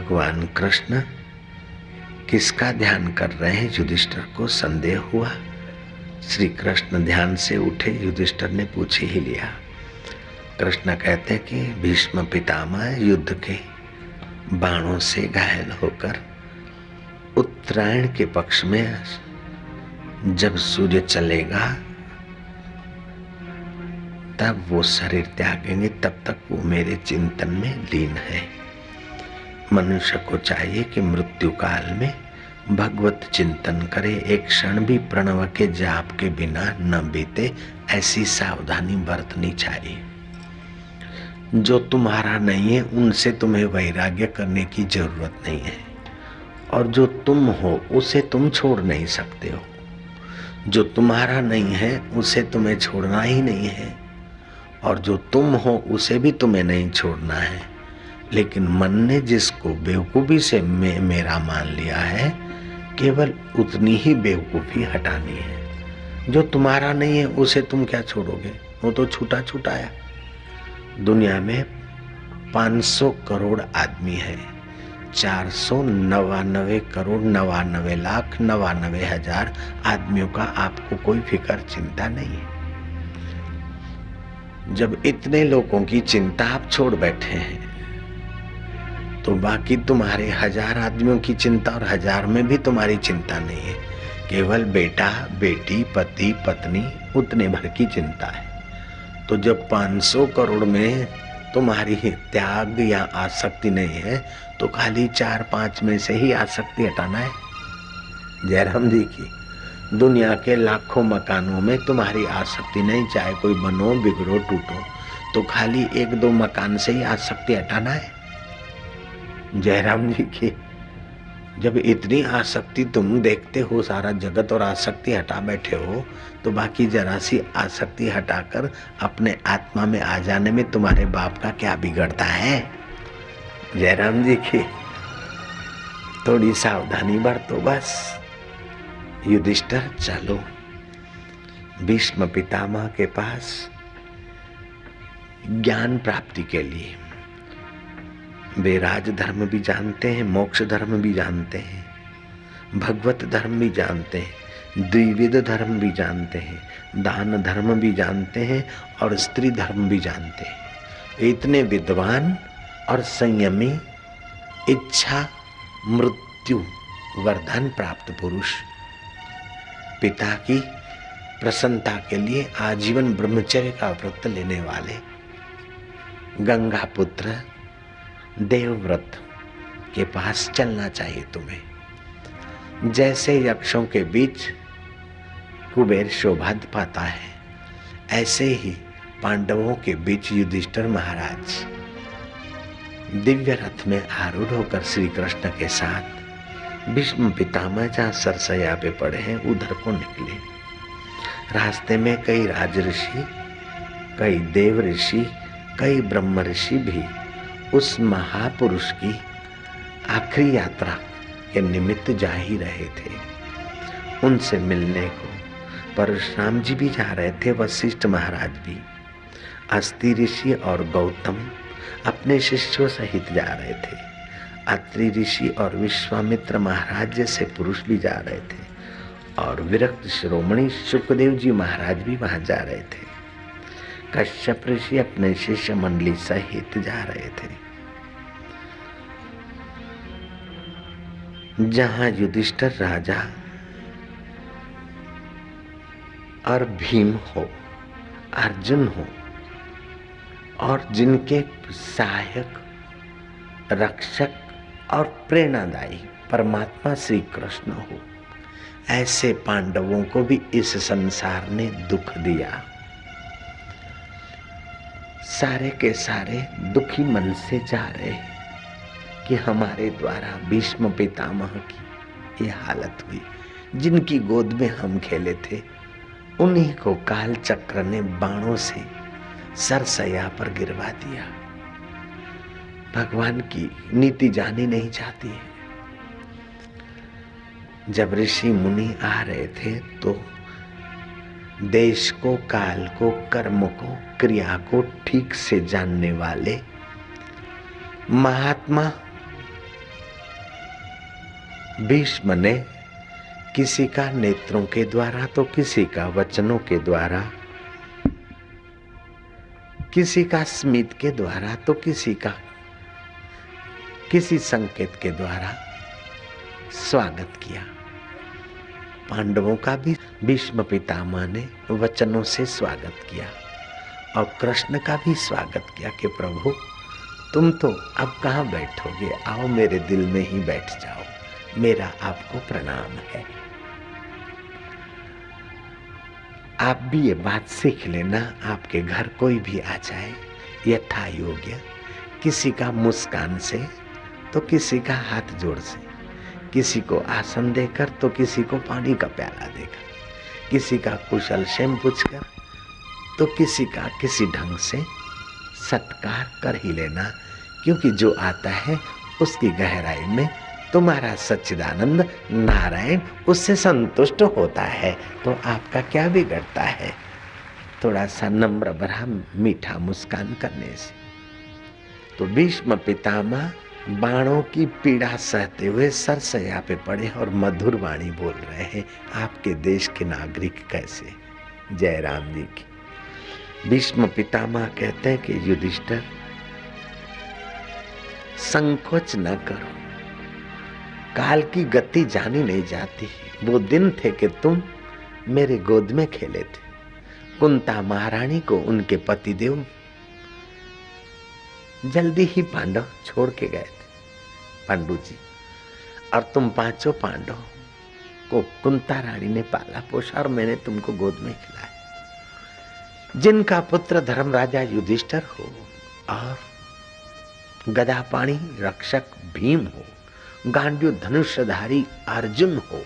भगवान कृष्ण किसका ध्यान कर रहे हैं, युधिष्ठिर को संदेह हुआ। श्री कृष्ण ध्यान से उठे, युधिष्ठिर ने पूछ ही लिया। कृष्ण कहते कि भीष्म पितामह युद्ध के बाणों से घायल होकर उत्तरायण के पक्ष में जब सूर्य चलेगा तब वो शरीर त्यागेंगे, तब तक वो मेरे चिंतन में लीन है। मनुष्य को चाहिए कि मृत्यु काल में भगवत चिंतन करे, एक क्षण भी प्रणव के जाप के बिना न बीते, ऐसी सावधानी बरतनी चाहिए। जो तुम्हारा नहीं है उनसे तुम्हें वैराग्य करने की जरूरत नहीं है, और जो तुम हो उसे तुम छोड़ नहीं सकते हो। जो तुम्हारा नहीं है उसे तुम्हें छोड़ना ही नहीं है, और जो तुम हो उसे भी तुम्हें नहीं छोड़ना है। लेकिन मन ने जिसको बेवकूफ़ी से मेरा मान लिया है, केवल उतनी ही बेवकूफ़ी हटानी है। जो तुम्हारा नहीं है उसे तुम क्या छोड़ोगे, वो तो छूटा छूटाया। दुनिया में 500 करोड़ आदमी है, 499 करोड़ 99 लाख 99 हजार आदमियों का आपको कोई फिक्र चिंता नहीं है। जब इतने लोगों की चिंता आप छोड़ बैठे हैं तो बाकी तुम्हारे 1000 आदमियों की चिंता, और 1000 में भी तुम्हारी चिंता नहीं है, केवल बेटा बेटी पति पत्नी उतने भर की चिंता है। तो जब 500 करोड़ में तुम्हारी त्याग या आसक्ति नहीं है तो खाली 4-5 में से ही आसक्ति हटाना है। जयराम जी की दुनिया के लाखों मकानों में तुम्हारी आसक्ति नहीं, चाहे कोई बनो बिगड़ो टूटो, तो खाली 1-2 मकान से ही आसक्ति हटाना है। जयराम जी की जब इतनी आसक्ति तुम देखते हो सारा जगत और आसक्ति हटा बैठे हो, तो बाकी जरा सी आसक्ति हटाकर अपने आत्मा में आ जाने में तुम्हारे बाप का क्या बिगड़ता है। जयराम जी की थोड़ी सावधानी बरतो बस। युधिष्ठिर चलो भीष्म पितामह के पास ज्ञान प्राप्ति के लिए। वे राज धर्म भी जानते हैं, मोक्ष धर्म भी जानते हैं, भगवत धर्म भी जानते हैं, द्विविध धर्म भी जानते हैं, दान धर्म भी जानते हैं और स्त्री धर्म भी जानते हैं। इतने विद्वान और संयमी, इच्छा मृत्यु वरदान प्राप्त पुरुष, पिता की प्रसन्नता के लिए आजीवन ब्रह्मचर्य का व्रत लेने वाले, गंगा पुत्र देवव्रत के पास चलना चाहिए तुम्हें। जैसे यक्षों के बीच कुबेर शोभा पाता है, ऐसे ही पांडवों के बीच युधिष्ठिर महाराज दिव्य रथ में आरूढ़ होकर श्री कृष्ण के साथ भीष्म पितामह जहाँ सरसैया पे पड़े हैं उधर को निकले। रास्ते में कई राज ऋषि, कई देव ऋषि, कई ब्रह्म ऋषि भी उस महापुरुष की आखिरी यात्रा के निमित्त जा ही रहे थे। उनसे मिलने को परशुराम जी भी जा रहे थे, वशिष्ठ महाराज भी, अस्ति ऋषि और गौतम अपने शिष्यों सहित जा रहे थे, अत्रि ऋषि और विश्वामित्र महाराज जैसे पुरुष भी जा रहे थे, और विरक्त शिरोमणि सुखदेव जी महाराज भी वहां जा रहे थे। कश्यप ऋषि अपने शिष्य मंडली सहित जा रहे थे। जहां युधिष्ठिर राजा और भीम हो, अर्जुन हो, और जिनके सहायक, रक्षक और प्रेरणादायी परमात्मा श्री कृष्ण हो, ऐसे पांडवों को भी इस संसार ने दुख दिया। सारे के सारे दुखी मन से जा रहे हैं कि हमारे द्वारा भीष्म पितामह की ये हालत हुई। जिनकी गोद में हम खेले थे उन्हीं को काल चक्र ने बाणों से सरसैया पर गिरवा दिया। भगवान की नीति जानी नहीं जाती है। जब ऋषि मुनि आ रहे थे तो देश को, काल को, कर्म को, क्रिया को ठीक से जानने वाले महात्मा भीष्म ने किसी का नेत्रों के द्वारा तो किसी का वचनों के द्वारा, किसी का स्मित के द्वारा तो किसी का किसी संकेत के द्वारा स्वागत किया। पांडवों का भी भीष्म पितामह ने वचनों से स्वागत किया और कृष्ण का भी स्वागत किया कि प्रभु तुम तो अब कहाँ बैठोगे, आओ मेरे दिल में ही बैठ जाओ, मेरा आपको प्रणाम है। आप भी ये बात सीख लेना, आपके घर कोई भी आ जाए यथा योग्य, किसी का मुस्कान से तो किसी का हाथ जोड़ से, किसी को आसन देकर तो किसी को पानी का प्याला देकर, किसी का कुशल क्षेम पूछकर तो किसी का किसी ढंग से सत्कार कर ही लेना, क्योंकि जो आता है उसकी गहराई में तुम्हारा सच्चिदानंद नारायण उससे संतुष्ट होता है। तो आपका क्या बिगड़ता है थोड़ा सा नम्र भरा मीठा मुस्कान करने से। तो भीष्म पितामह बाणों की पीड़ा सहते हुए सरसैया पे पड़े और मधुर वाणी बोल रहे हैं, आपके देश के नागरिक कैसे। जय राम जी की। भीष्म पितामह कहते हैं कि युधिष्ठिर संकोच न करो, काल की गति जानी नहीं जाती। वो दिन थे कि तुम मेरे गोद में खेले थे, कुंता महारानी को उनके पतिदेव जल्दी ही पांडव छोड़ के गए थे, पांडु जी, और तुम पांचों पांडव को कुंता रानी ने पाला पोषा और मैंने तुमको गोद में खिलाया। जिनका पुत्र धर्मराजा युधिष्ठिर हो और गदापाणी रक्षक भीम हो, गांडीव धनुषधारी अर्जुन हो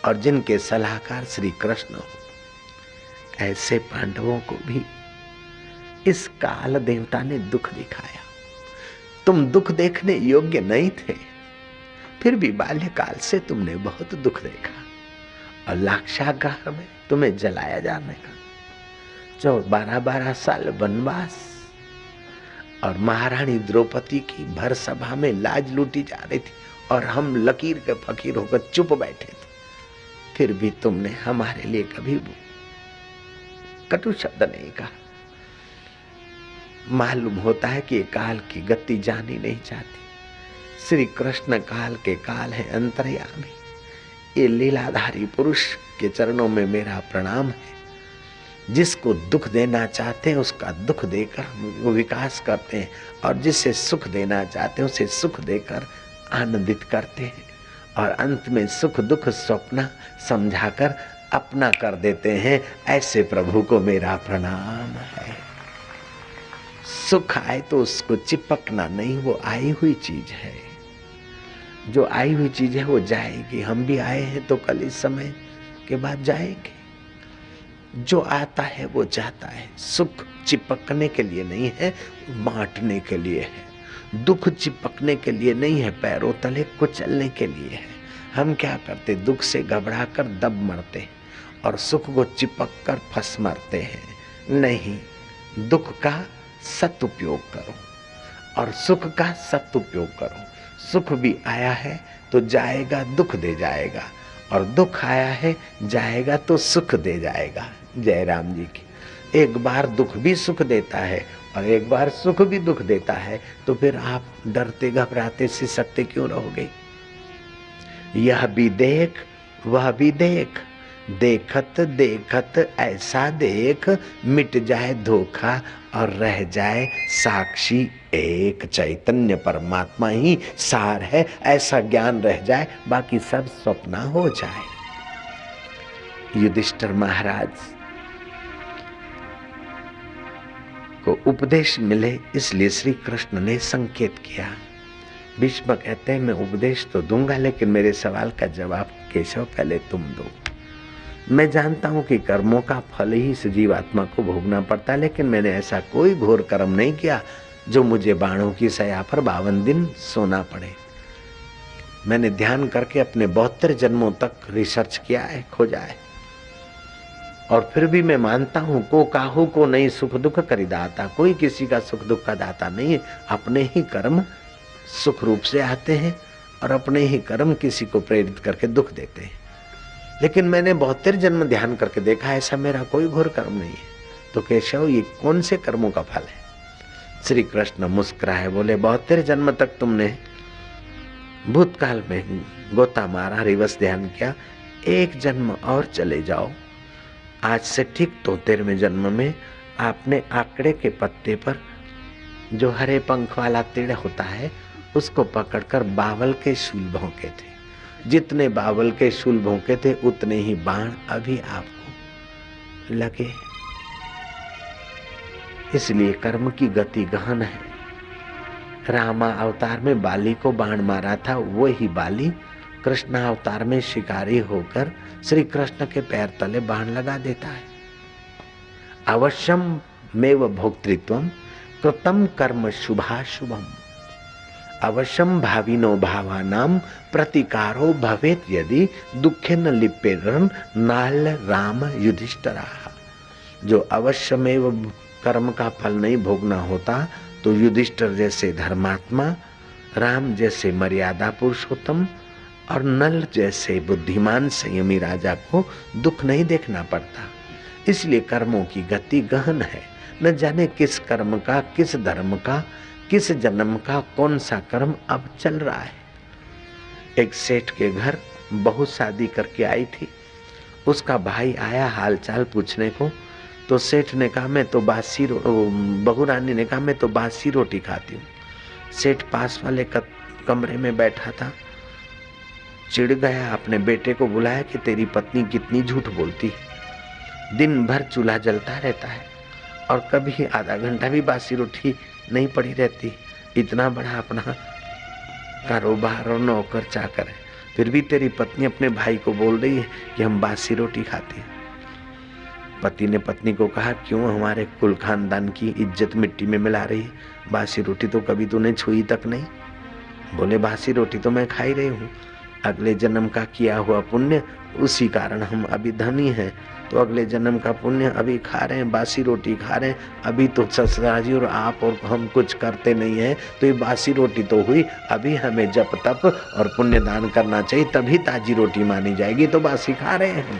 और जिनके सलाहकार श्री कृष्ण हो, ऐसे पांडवों को भी इस काल देवता ने दुख दिखाया। तुम दुख देखने योग्य नहीं थे, फिर भी बाल्यकाल से तुमने बहुत दुख देखा और लाक्षागार में तुम्हें जलाया जाने का 12 साल वनवास और महारानी द्रौपदी की भर सभा में लाज लूटी जा रही थी और हम लकीर के फकीर होकर चुप बैठे थे, फिर भी तुमने हमारे लिए कभी कटु शब्द नहीं कहा। मालूम होता है कि ये काल की गति जानी नहीं चाहती। श्री कृष्ण काल के काल है, अंतर्यामी। ये लीलाधारी पुरुष के चरणों में मेरा प्रणाम है। जिसको दुख देना चाहते हैं उसका दुख देकर वो विकास करते हैं और जिसे सुख देना चाहते हैं उसे सुख देकर आनंदित करते हैं और अंत में सुख दुख स्वप्न समझाकर अपना कर देते हैं। ऐसे प्रभु को मेरा प्रणाम है। सुख आए तो उसको चिपकना नहीं, वो आई हुई चीज है। जो आई हुई चीज है वो जाएगी। हम भी आए हैं तो कल इस समय के बाद जाएंगे। जो आता है वो जाता है। सुख चिपकने के लिए नहीं है, बांटने के लिए है। दुख चिपकने के लिए नहीं है, पैरों तले कुचलने के लिए है। हम क्या करते, दुख से घबरा कर दब मरते और सुख को चिपक कर फंस मरते हैं। नहीं, दुख का सदुपयोग करो और सुख का सदुपयोग करो। सुख भी आया है तो जाएगा, दुख दे जाएगा, और दुख आया है जाएगा तो सुख दे जाएगा। जय राम जी की। एक बार दुख भी सुख देता है और एक बार सुख भी दुख देता है, तो फिर आप डरते घबराते सिसकते क्यों रहोगे। यह भी देख वह भी देख, देखत देखत ऐसा देख, मिट जाए धोखा और रह जाए साक्षी एक। चैतन्य परमात्मा ही सार है, ऐसा ज्ञान रह जाए, बाकी सब स्वप्न हो जाए। युधिष्ठिर महाराज को उपदेश मिले, इसलिए श्री कृष्ण ने संकेत किया। भीष्म कहते हैं मैं उपदेश तो दूंगा, लेकिन मेरे सवाल का जवाब केशव पहले तुम दो। मैं जानता हूं कि कर्मों का फल ही इस जीवात्मा को भोगना पड़ता है, लेकिन मैंने ऐसा कोई घोर कर्म नहीं किया जो मुझे बाणों की सया पर 52 दिन सोना पड़े। मैंने ध्यान करके अपने 72 जन्मों तक रिसर्च किया है, खोजा है, और फिर भी मैं मानता हूं को काहू को नहीं सुख दुख करिदाता। कोई किसी का सुख दुख का दाता नहीं है। अपने ही कर्म सुख रूप से आते हैं और अपने ही कर्म किसी को प्रेरित करके दुख देते हैं। लेकिन मैंने 72 जन्म ध्यान करके देखा ऐसा मेरा कोई घोर कर्म नहीं है। तो केशव ये कौन से कर्मों का फल है? श्री कृष्ण मुस्कुराए, बोले 72 जन्म तक तुमने भूतकाल में गोता मारा, रिवर्स ध्यान किया, एक जन्म और चले जाओ। आज से ठीक 73वें जन्म में आपने आंकड़े के पत्ते पर जो हरे पंख वाला तीड़ होता है उसको पकड़कर बावल के शूल भोंके थे। जितने बावल के शूल भोंके थे उतने ही बाण अभी आपको लगे। इसलिए कर्म की गति गहन है। रामा अवतार में बाली को बाण मारा था, वही बाली कृष्ण अवतार में शिकारी होकर श्री कृष्ण के पैर तले बाण लगा देता है। अवश्यम मेव भोक्तृत्वम कृतम कर्म शुभाशुभम अवश्यम भाविनो भावानाम प्रतिकारो भवेत यदि दुखे न लिप्येरन नाल राम युधिष्ठिरः। जो अवश्यमेव कर्म का फल नहीं भोगना होता तो युधिष्ठिर जैसे धर्मात्मा, राम जैसे मर्यादा पुरुषोत्तम और नल जैसे बुद्धिमान संयमी राजा को दुख नहीं देखना पड़ता। इसलिए कर्मों की गति गहन है। न जाने किस कर्म का, किस धर्म का, किस जन्म का कौन सा कर्म अब चल रहा है। एक सेठ के घर बहू शादी करके आई थी। उसका भाई आया हालचाल पूछने को, तो सेठ ने कहा मैं तो बहू रानी ने कहा मैं तो बासी रोटी खाती हूँ। सेठ पास वाले कमरे में बैठा था, चिढ़ गया, अपने बेटे को बुलाया कि तेरी पत्नी कितनी झूठ बोलती है। दिन भर चूल्हा जलता रहता है और कभी आधा घंटा भी बासी रोटी नहीं पड़ी रहती। इतना बड़ा अपना कारोबार और नौकर चाकर है, फिर भी तेरी पत्नी अपने भाई को बोल रही है कि हम बासी रोटी खाते हैं। पति ने पत्नी को कहा क्यों हमारे कुल खानदान की इज्जत मिट्टी में मिला रही है? बासी रोटी तो कभी तूने छुई तक नहीं। बोले बासी रोटी तो मैं खा ही रही हूँ, अगले जन्म का किया हुआ पुण्य उसी कारण हम अभी धनी हैं। तो अगले जन्म का पुण्य अभी खा रहे हैं, बासी रोटी खा रहे हैं। अभी तो ससुरा जी और आप और हम कुछ करते नहीं है, तो ये बासी रोटी तो हुई। अभी हमें जप तप और पुण्य दान करना चाहिए, तभी ताजी रोटी मानी जाएगी। तो बासी खा रहे हैं हम।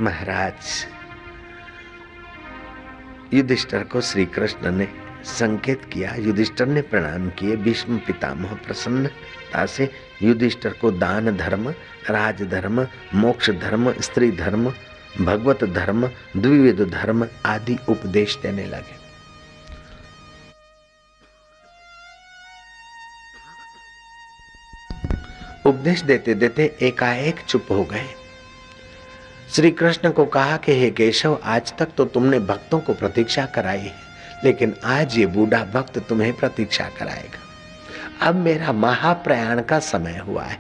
महाराज युधिष्ठिर को श्री कृष्ण ने संकेत किया। युधिष्ठिर ने प्रणाम किए। भीष्म पितामह प्रसन्नता से युधिष्ठिर को दान धर्म, राज धर्म, मोक्ष धर्म, स्त्री धर्म, भगवत धर्म, द्विविध धर्म आदि उपदेश देने लगे। उपदेश देते देते एकाएक चुप हो गए। श्री कृष्ण को कहा कि हे केशव, आज तक तो तुमने भक्तों को प्रतीक्षा कराई है, लेकिन आज ये बूढ़ा भक्त तुम्हें प्रतीक्षा कराएगा। अब मेरा महाप्रयाण का समय हुआ है,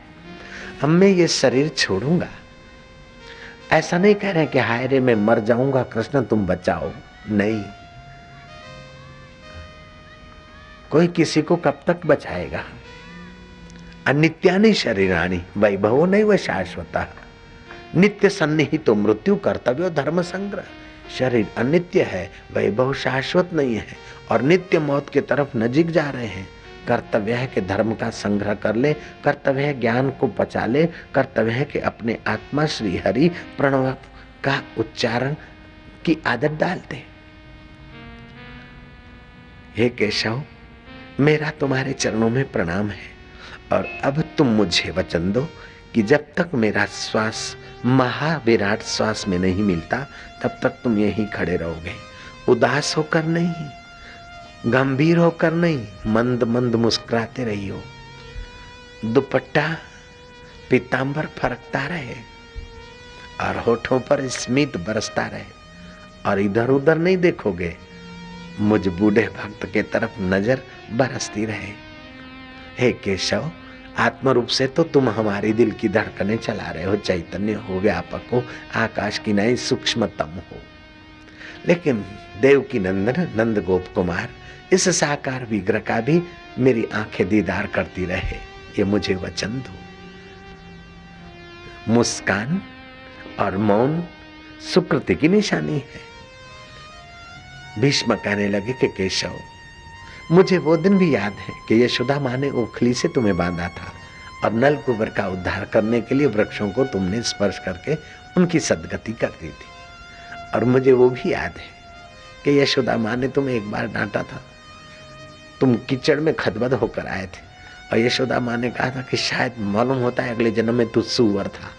अब मैं ये शरीर छोड़ूंगा। ऐसा नहीं कह रहे कि हाय रे मैं मर जाऊंगा, कृष्ण तुम बचाओ, नहीं। कोई किसी को कब तक बचाएगा? अनित्यानि शरीराणि वैभवो नैव शाश्वतः नित्य सन्निहितो मृत्यु कर्तव्यो धर्म संग्रह। शरीर अनित्य है, वैभव शाश्वत नहीं है और नित्य मौत की तरफ नजीक जा रहे हैं। कर्तव्य है कि धर्म का संग्रह कर ले, कर्तव्य है ज्ञान को पचा ले, कर्तव्य है कि अपने आत्मा श्री हरि प्रणव का उच्चारण की आदत डाल दे। हे केशव, मेरा तुम्हारे चरणों में प्रणाम है और अब तुम मुझे वचन दो कि जब तक मेरा श्वास महाविराट श्वास में नहीं मिलता तब तक तुम यहीं खड़े रहोगे। उदास होकर नहीं, गंभीर होकर नहीं, मंद मंद मुस्कुराते रहियो। दुपट्टा पीतांबर फरकता रहे और होठों पर स्मित बरसता रहे और इधर उधर नहीं देखोगे, मुझ बूढ़े भक्त के तरफ नजर बरसती रहे। हे केशव, आत्म रूप से तो तुम हमारी दिल की धड़कनें चला रहे हो, चैतन्य हो, व्यापक हो, आकाश की नहीं सूक्ष्मतम हो। लेकिन देवकी नंदन नंद गोप कुमार इस साकार विग्रह का भी मेरी आंखें दीदार करती रहे, ये मुझे वचन दो। मुस्कान और मौन सुकृति की निशानी है। भीष्म कहने लगे कि केशव, मुझे वो दिन भी याद है कि यशोदा माँ ने ओखली से तुम्हें बांधा था और नलकुबर का उद्धार करने के लिए वृक्षों को तुमने स्पर्श करके उनकी सद्गति कर दी थी। और मुझे वो भी याद है कि यशोदा माँ ने तुम्हें एक बार डांटा था, तुम कीचड़ में खदबद होकर आए थे और यशोदा माँ ने कहा था कि शायद मालूम होता है अगले जन्म में तू सुअर था,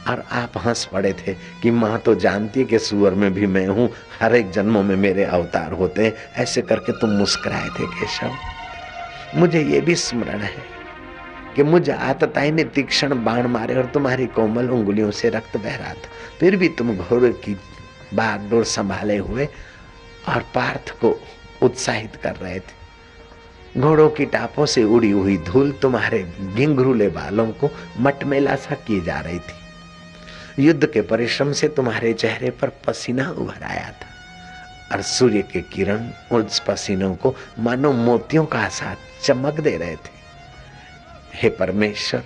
और आप हंस पड़े थे कि माँ तो जानती है कि सुअर में भी मैं हूँ, हर एक जन्मों में मेरे अवतार होते हैं। ऐसे करके तुम मुस्कुराए थे केशव। मुझे ये भी स्मरण है कि मुझ आतताई ने तीक्ष्ण बाण मारे और तुम्हारी कोमल उंगलियों से रक्त बह रहा था, फिर भी तुम घोड़े की बागडोर संभाले हुए और पार्थ को उत्साहित कर रहे थे। घोड़ों की टापों से उड़ी हुई धूल तुम्हारे घिंघरूले बालों को मटमैला सा किए जा रही थी। युद्ध के परिश्रम से तुम्हारे चेहरे पर पसीना उभर आया था और सूर्य के किरण उस पसीनों को मानो मोतियों का साथ चमक दे रहे थे। हे परमेश्वर,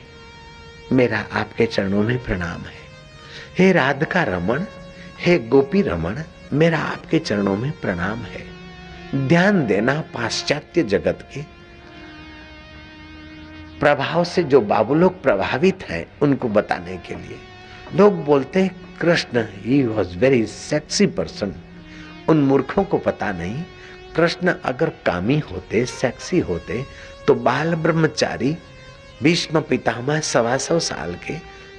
मेरा आपके चरणों में प्रणाम है। हे राधिका रमण, हे गोपी रमण, मेरा आपके चरणों में प्रणाम है। ध्यान देना पाश्चात्य जगत के प्रभाव से जो बाबू लोग प्रभावित हैं उनको बताने के लिए। लोग बोलते हैं Krishna he was very sexy person. उन मूर्खों को पता नहीं, कृष्ण अगर कामी होते, सेक्सी होते, तो बाल ब्रह्मचारी भीष्म पितामह 125 साल के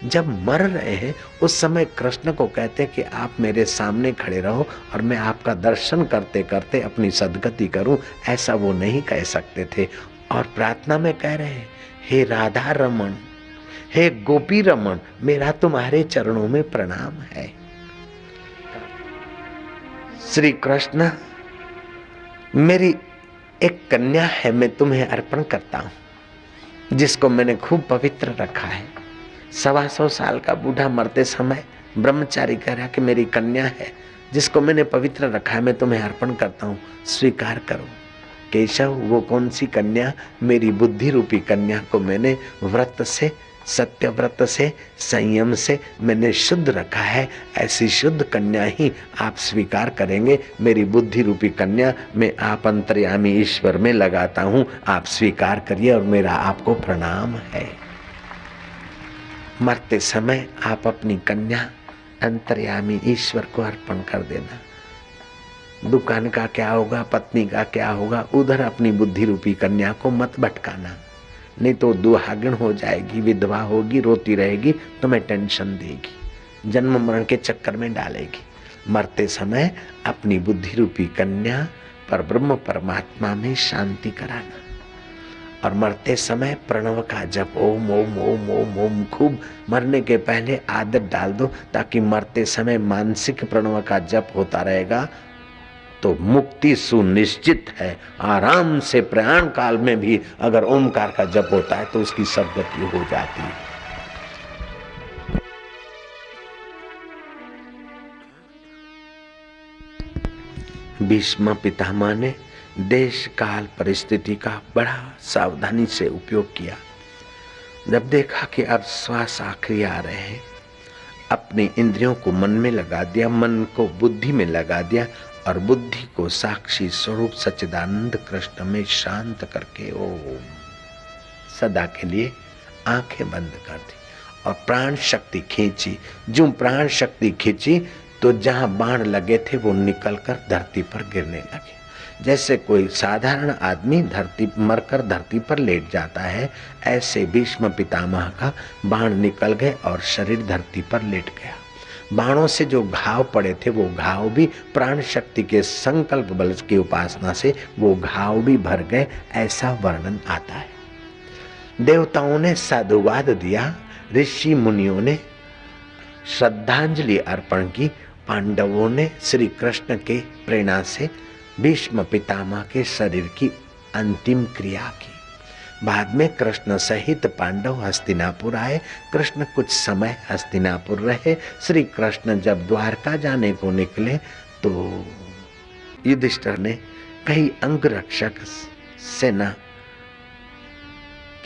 जब मर रहे हैं उस समय कृष्ण को कहते कि आप मेरे सामने खड़े रहो और मैं आपका दर्शन करते करते अपनी सद्गति करूं, ऐसा वो नहीं कह सकते थे। और प्रार्थना में कह रहे हैं, हे राधा रमण, हे गोपी रमण, मेरा तुम्हारे चरणों में प्रणाम है। श्री कृष्ण, मेरी एक कन्या है, मैं तुम्हें अर्पण करता हूं, जिसको मैंने खूब पवित्र रखा है। 125 साल का बूढ़ा मरते समय ब्रह्मचारी कह रहा कि मेरी कन्या है जिसको मैंने पवित्र रखा है, मैं तुम्हें अर्पण करता हूँ, स्वीकार करो। केशव, वो कौन सी कन्या? मेरी बुद्धि रूपी कन्या को मैंने व्रत से, सत्य व्रत से, संयम से मैंने शुद्ध रखा है। ऐसी शुद्ध कन्या ही आप स्वीकार करेंगे। मेरी बुद्धि रूपी कन्या मैं आप अंतर्यामी ईश्वर में लगाता हूँ, आप स्वीकार करिए और मेरा आपको प्रणाम है। मरते समय आप अपनी कन्या अंतर्यामी ईश्वर को अर्पण कर देना। दुकान का क्या होगा, पत्नी का क्या होगा, उधर अपनी बुद्धि रूपी कन्या को मत भटकाना, नहीं तो दुहागन हो जाएगी, विधवा होगी, रोती रहेगी, तुम्हें टेंशन देगी, जन्म मरण के चक्कर में डालेगी। मरते समय अपनी बुद्धि रूपी कन्या पर ब्रह्म परमात्मा में शांति कराना और मरते समय प्रणव का जप ओम ओम ओम ओम ओम खूब मरने के पहले आदत डाल दो, ताकि मरते समय मानसिक प्रणव का जप होता रहेगा तो मुक्ति सुनिश्चित है। आराम से प्रयाण काल में भी अगर ओमकार का जप होता है तो उसकी सद्गति हो जाती है। भीष्म पितामह ने देश काल परिस्थिति का बड़ा सावधानी से उपयोग किया। जब देखा कि अब श्वास आखिरी आ रहे हैं, अपने इंद्रियों को मन में लगा दिया, मन को बुद्धि में लगा दिया और बुद्धि को साक्षी स्वरूप सच्चिदानंद कृष्ण में शांत करके ओम सदा के लिए आंखें बंद कर दी और प्राण शक्ति खींची। जो प्राण शक्ति खींची तो जहां बाण लगे थे वो निकलकर धरती पर गिरने लगे। जैसे कोई साधारण आदमी मरकर धरती पर लेट जाता है, ऐसे भीष्म पितामह का बाण निकल गए और शरीर धरती पर लेट गया। बाणों से जो घाव पड़े थे वो घाव भी प्राण शक्ति के संकल्प बल की उपासना से वो घाव भी भर गए, ऐसा वर्णन आता है। देवताओं ने साधुवाद दिया, ऋषि मुनियों ने श्रद्धांजलि अर्पण की, पांडवों ने श्री कृष्ण के प्रेरणा से भीष्म पितामह के शरीर की अंतिम क्रिया की। बाद में कृष्ण सहित पांडव हस्तिनापुर आए। कृष्ण कुछ समय हस्तिनापुर रहे। श्री कृष्ण जब द्वारका जाने को निकले तो युधिष्ठिर ने कई अंगरक्षक सेना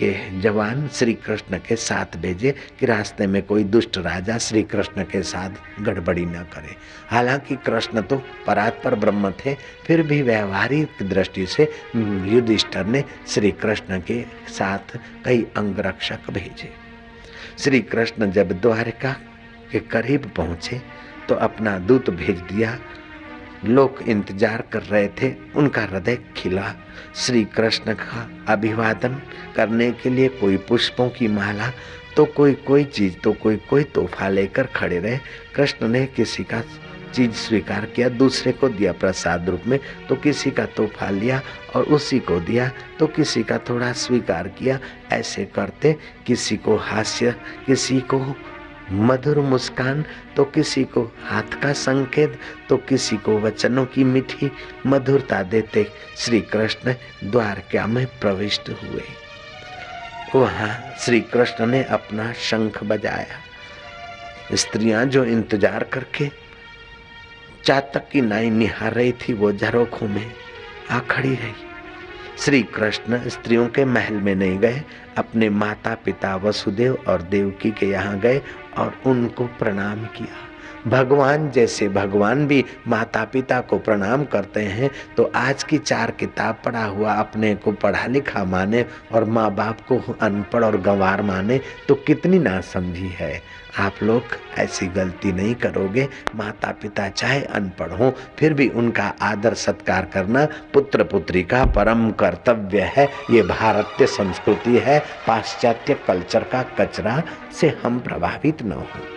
के जवान श्री कृष्ण के साथ भेजे कि रास्ते में कोई दुष्ट राजा श्री कृष्ण के साथ गड़बड़ी न करे। हालांकि कृष्ण तो परात्पर ब्रह्म थे, फिर भी व्यवहारिक दृष्टि से युधिष्ठिर ने श्री कृष्ण के साथ कई अंगरक्षक भेजे। श्री कृष्ण जब द्वारका के करीब पहुंचे तो अपना दूत भेज दिया। लोग इंतजार कर रहे थे, उनका हृदय खिला। श्री कृष्ण का अभिवादन करने के लिए कोई पुष्पों की माला तो कोई चीज तो कोई तोहफा लेकर खड़े रहे। कृष्ण ने किसी का चीज स्वीकार किया, दूसरे को दिया प्रसाद रूप में, तो किसी का तोहफा लिया और उसी को दिया, तो किसी का थोड़ा स्वीकार किया। ऐसे करते किसी को हास्य, किसी को मधुर मुस्कान, तो किसी को हाथ का संकेत, तो किसी को वचनों की मीठी मधुरता देते श्री कृष्ण द्वारका में प्रविष्ट हुए। वहां श्री कृष्ण ने अपना शंख बजाया। स्त्रियां जो इंतजार करके चातक की नाई निहार रही थी, वो झरोखों में आ खड़ी रही। श्री कृष्ण स्त्रियों के महल में नहीं गए, अपने माता पिता वसुदेव और देवकी के यहाँ गए और उनको प्रणाम किया। भगवान जैसे भगवान भी माता पिता को प्रणाम करते हैं, तो आज की 4 किताब पढ़ा हुआ अपने को पढ़ा लिखा माने और माँ बाप को अनपढ़ और गंवार माने तो कितनी नासमझी है। आप लोग ऐसी गलती नहीं करोगे। माता पिता चाहे अनपढ़ हो, फिर भी उनका आदर सत्कार करना पुत्र पुत्री का परम कर्तव्य है। ये भारतीय संस्कृति है, पाश्चात्य कल्चर का कचरा से हम प्रभावित न हो।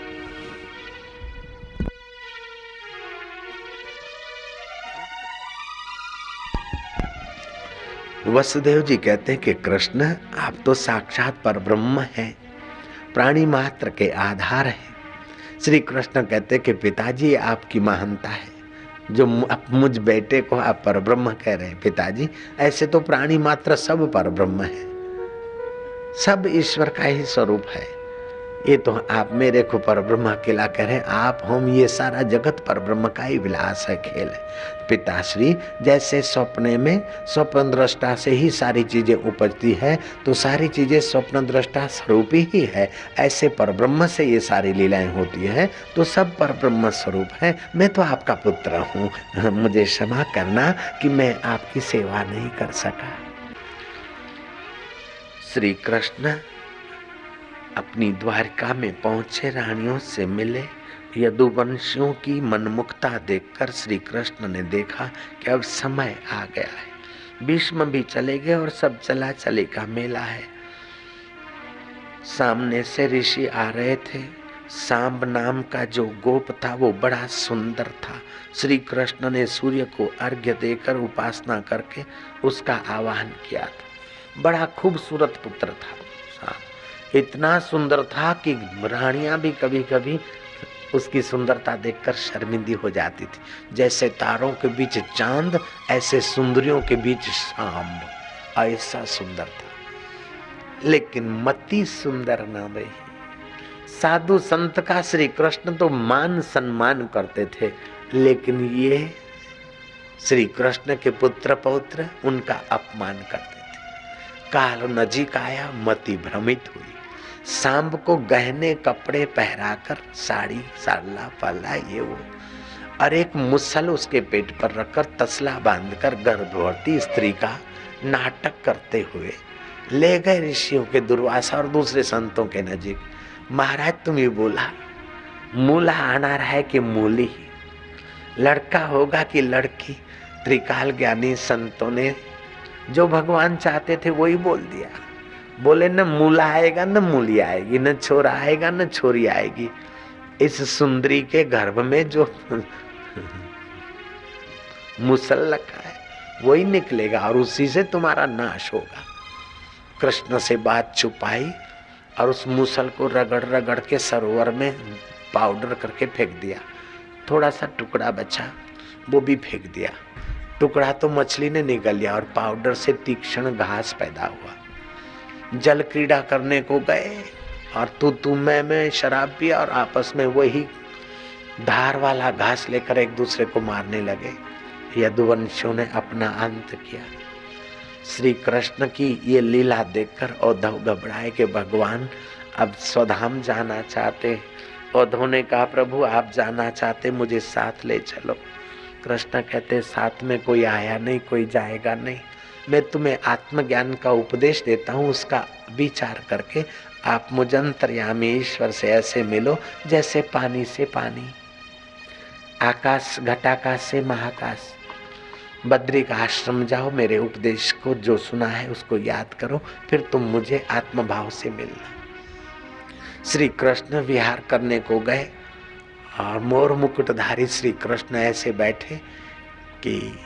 वसुदेव जी कहते हैं कि कृष्ण आप तो साक्षात परब्रह्म हैं, प्राणी मात्र के आधार है। श्री कृष्ण कहते कि पिताजी आपकी महानता है, जो आप मुझ बेटे को आप परब्रह्म कह रहे हैं। पिताजी ऐसे तो प्राणी मात्र सब परब्रह्म है, सब ईश्वर का ही स्वरूप है। ये तो आप मेरे को परब्रह्म अकेला कह रहे हैं, आप हम ये सारा जगत परब्रह्म का ही विलास है, खेल है। पिताश्री जैसे सपने में स्वप्न दृष्टा से ही सारी चीजें उपजती है, तो सारी चीजें स्वप्न दृष्टा स्वरूप ही है। ऐसे परब्रह्म से ये सारी लीलाएं होती है, तो सब परब्रह्म स्वरूप है। मैं तो आपका पुत्र हूँ, मुझे क्षमा करना कि मैं आपकी सेवा नहीं कर सका। श्री कृष्ण अपनी द्वारका में पहुंचे, रानियों से मिले। यदुवंशियों की मनमुखता देखकर श्री कृष्ण ने देखा कि अब समय आ गया है। भीष्म भी चले गए और सब चला चले का मेला है। सामने से ऋषि आ रहे थे। सांब नाम का जो गोप था वो बड़ा सुंदर था। श्री कृष्ण ने सूर्य को अर्घ्य देकर उपासना करके उसका आवाहन किया था। बड़ा खूबसूरत पुत्र था। इतना सुंदर था कि रानियां भी कभी कभी उसकी सुंदरता देखकर शर्मिंदी हो जाती थी। जैसे तारों के बीच चांद, ऐसे सुंदरियों के बीच सांब, ऐसा सुंदर था। लेकिन मति सुंदर न रही। साधु संत का श्री कृष्ण तो मान सम्मान करते थे, लेकिन ये श्री कृष्ण के पुत्र पौत्र उनका अपमान करते थे। काल नजीक आया, मति भ्रमित हुई। सांब को गहने कपड़े पहराकर, साड़ी साला पाला ये वो, और एक मुसल उसके पेट पर रखकर तसला बांधकर गर्भवती स्त्री का नाटक करते हुए ले गए ऋषियों के, दुर्वासा और दूसरे संतों के नजीक। महाराज तुम ये बोला, मूला आना रहा है कि मूली, लड़का होगा कि लड़की? त्रिकाल ज्ञानी संतों ने जो भगवान चाहते थे वही बोल दिया। बोले न मूला आएगा न मूली आएगी, न छोरा आएगा न छोरी आएगी। इस सुंदरी के गर्भ में जो मुसल रखा है वही निकलेगा और उसी से तुम्हारा नाश होगा। कृष्ण से बात छुपाई और उस मुसल को रगड़ रगड़ के सरोवर में पाउडर करके फेंक दिया। थोड़ा सा टुकड़ा बचा, वो भी फेंक दिया। टुकड़ा तो मछली ने निगल लिया और पाउडर से तीक्ष्ण घास पैदा हुआ। जल क्रीड़ा करने को गए और तू मैं शराब पिया और आपस में वही धार वाला घास लेकर एक दूसरे को मारने लगे। यदुवंशियों ने अपना अंत किया। श्री कृष्ण की ये लीला देखकर उद्धव घबराए कि भगवान अब स्वधाम जाना चाहते। उद्धव ने कहा प्रभु आप जाना चाहते, मुझे साथ ले चलो। कृष्ण कहते साथ में कोई आया नहीं, कोई जाएगा नहीं। मैं तुम्हें आत्मज्ञान का उपदेश देता हूँ, उसका विचार करके आप मुझ अंतर्यामी ईश्वर से ऐसे मिलो जैसे पानी से पानी, आकाश घटाकाश से महाकाश। बद्री का आश्रम जाओ, मेरे उपदेश को जो सुना है उसको याद करो, फिर तुम मुझे आत्मभाव से मिलना। श्री कृष्ण विहार करने को गए और मोर मुकुटधारी श्री कृष्ण ऐसे बैठे कि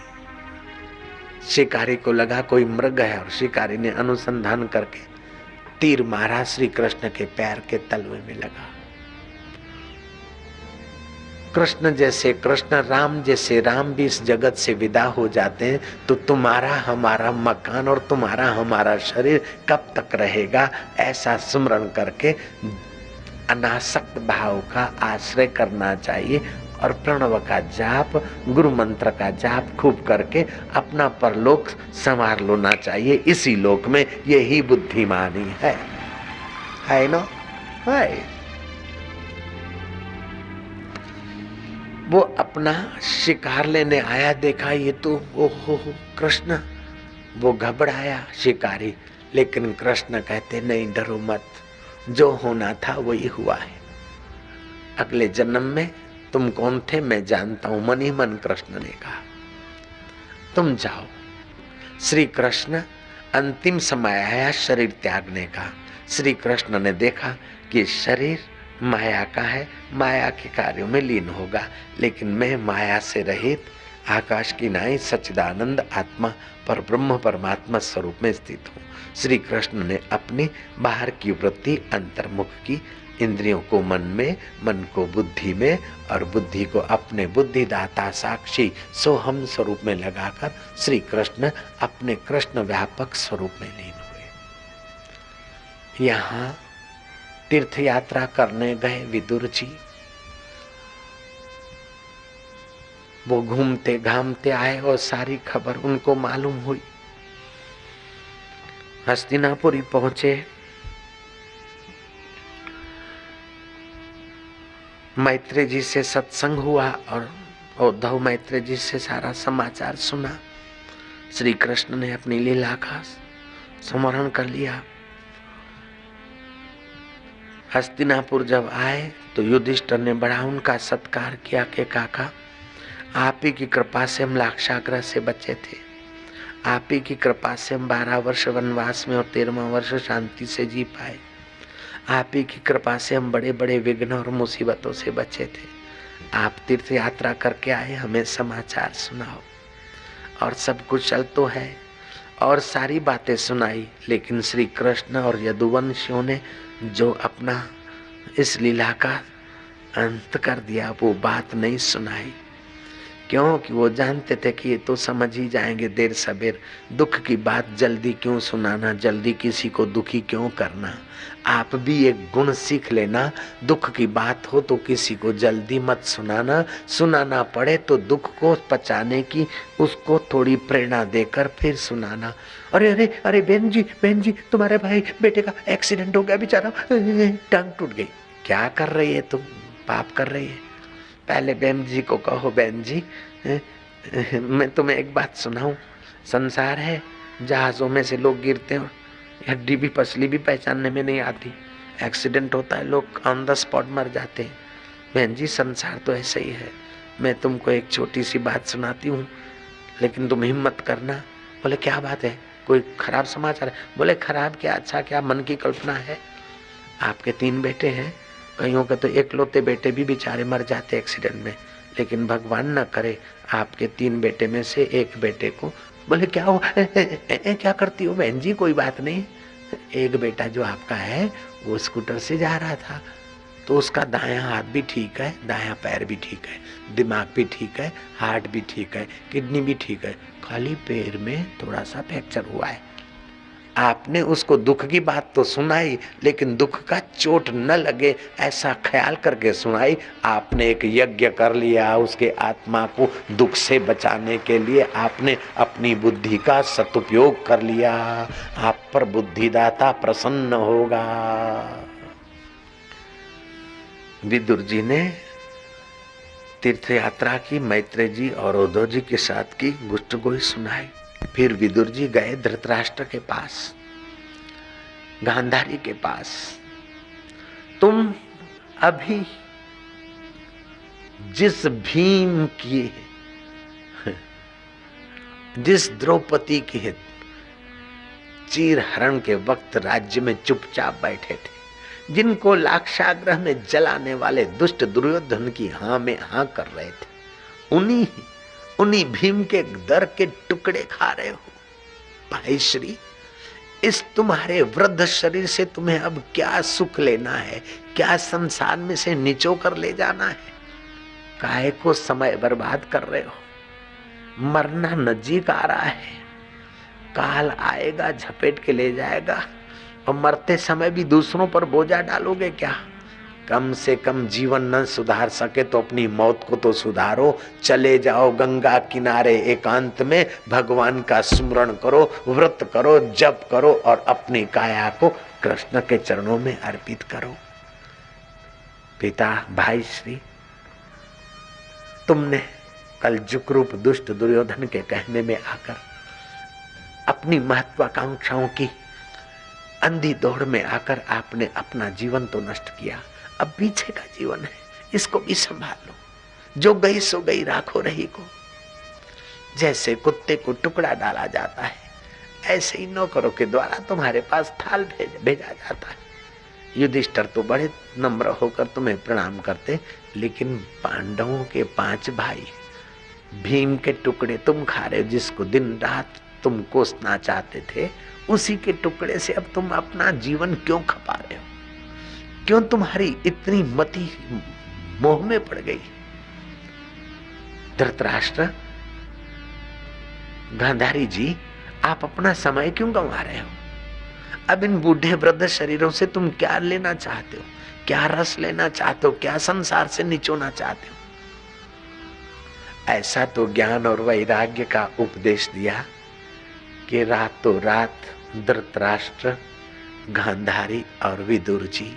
शिकारी को लगा कोई मृग है, और शिकारी ने अनुसंधान करके तीर मारा, श्री कृष्ण के पैर के तलवे में लगा। कृष्ण जैसे कृष्ण, राम जैसे राम भी इस जगत से विदा हो जाते हैं तो तुम्हारा हमारा मकान और तुम्हारा हमारा शरीर कब तक रहेगा, ऐसा स्मरण करके अनासक्त भाव का आश्रय करना चाहिए और प्रणव का जाप, गुरु मंत्र का जाप खूब करके अपना परलोक संवार लेना चाहिए। इसी लोक में यही बुद्धिमानी है ना? है। वो अपना शिकार लेने आया, देखा ये तो ओहो कृष्ण, वो घबराया शिकारी, लेकिन कृष्ण कहते नहीं डरो मत, जो होना था वही हुआ है। अगले जन्म में तुम कौन थे मैं जानता हूं, मन ही मन कृष्ण ने कहा तुम जाओ। श्री कृष्ण अंतिम समय आया शरीर त्यागने का। श्री कृष्ण ने देखा कि शरीर माया का है, माया के कार्यों में लीन होगा, लेकिन मैं माया से रहित आकाश की नाई सच्चिदानंद आत्मा पर ब्रह्म परमात्मा स्वरूप में स्थित हूँ। श्री कृष्ण ने अपनी बाहर की वृत्ति अंतर्मुख की, इंद्रियों को मन में, मन को बुद्धि में और बुद्धि को अपने बुद्धिदाता साक्षी सोहम स्वरूप में लगाकर श्री कृष्ण अपने कृष्ण व्यापक स्वरूप में लीन हुए। यहाँ तीर्थ यात्रा करने गए विदुर जी, वो घूमते घामते आए और सारी खबर उनको मालूम हुई। हस्तिनापुरी पहुंचे, मैत्रेय जी से सत्संग हुआ और उद्धव मैत्रेय जी से सारा समाचार सुना। श्री कृष्ण ने अपनी लीला का स्मरण कर लिया। हस्तिनापुर जब आए तो युधिष्ठिर ने बड़ा उनका सत्कार किया कि काका आप ही की कृपा से हम लाक्षागृह से बचे थे, आप ही की कृपा से हम 12 वर्ष वनवास में और 13वां वर्ष शांति से जी पाए, आप ही की कृपा से हम बड़े बड़े विघ्न और मुसीबतों से बचे थे। आप तीर्थ यात्रा करके आए, हमें समाचार सुनाओ। और सब कुशल तो है और सारी बातें सुनाई, लेकिन श्री कृष्ण और यदुवंशियों ने जो अपना इस लीला का अंत कर दिया वो बात नहीं सुनाई, क्योंकि वो जानते थे कि ये तो समझ ही जाएंगे देर सबेर। दुख की बात जल्दी क्यों सुनाना, जल्दी किसी को दुखी क्यों करना। आप भी एक गुण सीख लेना, दुख की बात हो तो किसी को जल्दी मत सुनाना, सुनाना पड़े तो दुख को पचाने की उसको थोड़ी प्रेरणा देकर फिर सुनाना। अरे अरे अरे बहन जी तुम्हारे भाई बेटे का एक्सीडेंट हो गया, बेचारा टांग टूट गई। क्या कर रही है तुम, पाप कर रही है। पहले बहन जी को कहो बहन जी मैं तुम्हें एक बात सुनाऊं, संसार है, जहाजों में से लोग गिरते हैं, हड्डी भी पसली भी पहचानने में नहीं आती, एक्सीडेंट होता है, लोग ऑन द स्पॉट मर जाते हैं। बहन जी संसार तो ऐसा ही है, मैं तुमको एक छोटी सी बात सुनाती हूँ, लेकिन तुम हिम्मत करना। बोले क्या बात है, कोई खराब समाचार है? बोले खराब क्या, अच्छा क्या, मन की कल्पना है। आपके 3 बेटे हैं, कईयों के तो एकलौते बेटे भी बेचारे मर जाते एक्सीडेंट में, लेकिन भगवान न करे आपके 3 बेटे में से एक बेटे को। बोले क्या हो, क्या करती हो बहन जी? कोई बात नहीं, एक बेटा जो आपका है वो स्कूटर से जा रहा था तो उसका दायां हाथ भी ठीक है, दायां पैर भी ठीक है, दिमाग भी ठीक है, हार्ट भी ठीक है, किडनी भी ठीक है, खाली पैर में थोड़ा सा फ्रैक्चर हुआ है। आपने उसको दुख की बात तो सुनाई, लेकिन दुख का चोट न लगे ऐसा ख्याल करके सुनाई। आपने एक यज्ञ कर लिया उसके आत्मा को दुख से बचाने के लिए। आपने अपनी बुद्धि का सदुपयोग कर लिया। आप पर बुद्धिदाता प्रसन्न होगा। विदुर जी ने तीर्थ यात्रा की, मैत्रेय जी और उद्धव जी के साथ की गुष्टगोई सुनाई। फिर विदुर जी गए धृतराष्ट्र के पास, गांधारी के पास। तुम अभी जिस भीम की, जिस द्रौपदी के चीर हरण के वक्त राज्य में चुपचाप बैठे थे, जिनको लाक्षागृह में जलाने वाले दुष्ट दुर्योधन की हाँ में हाँ कर रहे थे, उन्हीं भीम के दर के टुकड़े खा रहे हो। भाई श्री, इस तुम्हारे वृद्ध शरीर से तुम्हें अब क्या सुख लेना है, क्या संसार में से निचो कर ले जाना है? काहे को समय बर्बाद कर रहे हो? मरना नजीक आ रहा है, काल आएगा झपेट के ले जाएगा, और मरते समय भी दूसरों पर बोझा डालोगे क्या? कम से कम जीवन न सुधार सके तो अपनी मौत को तो सुधारो। चले जाओ गंगा किनारे एकांत में, भगवान का स्मरण करो, व्रत करो, जप करो और अपनी काया को कृष्ण के चरणों में अर्पित करो। पिता भाई श्री, तुमने कलजुग रूप दुष्ट दुर्योधन के कहने में आकर अपनी महत्वाकांक्षाओं की अंधी दौड़ में आकर आपने अपना जीवन तो नष्ट किया। अब पीछे का जीवन है, इसको भी संभालो। जो गई सो गई, राखो रही को। जैसे कुत्ते को टुकड़ा डाला जाता है, ऐसे ही नौकरों के द्वारा तुम्हारे पास थाल भेजा जाता है। युधिष्ठिर तो बड़े नम्र होकर तुम्हें प्रणाम करते, लेकिन पांडवों के 5 भाई, भीम के टुकड़े तुम खा रहे हो, जिसको दिन रात तुम कोसना चाहते थे, उसी के टुकड़े से अब तुम अपना जीवन क्यों खपा रहे हो? क्यों तुम्हारी इतनी मति मोह में पड़ गई? धृतराष्ट्र, गांधारी जी, आप अपना समय क्यों गंवा रहे हो? अब इन बूढ़े वृद्ध शरीरों से तुम क्या लेना चाहते हो? क्या रस लेना चाहते हो? क्या संसार से निचोना चाहते हो? ऐसा तो ज्ञान और वैराग्य का उपदेश दिया कि रातों रात धृतराष्ट्र, गांधारी और विदुर जी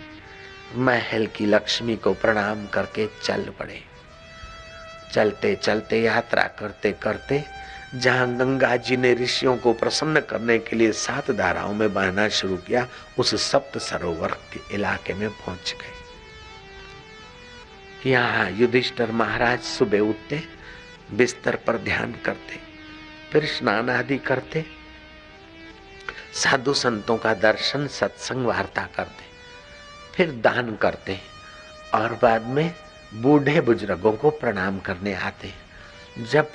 महल की लक्ष्मी को प्रणाम करके चल पड़े। चलते चलते, यात्रा करते करते, जहां गंगा जी ने ऋषियों को प्रसन्न करने के लिए 7 धाराओं में बहना शुरू किया, उस सप्त सरोवर के इलाके में पहुंच गए। यहाँ युधिष्ठिर महाराज सुबह उठते, बिस्तर पर ध्यान करते, फिर स्नान आदि करते, साधु संतों का दर्शन, सत्संग, वार्ता करते, फिर दान करते और बाद में बूढ़े बुजुर्गों को प्रणाम करने आते। जब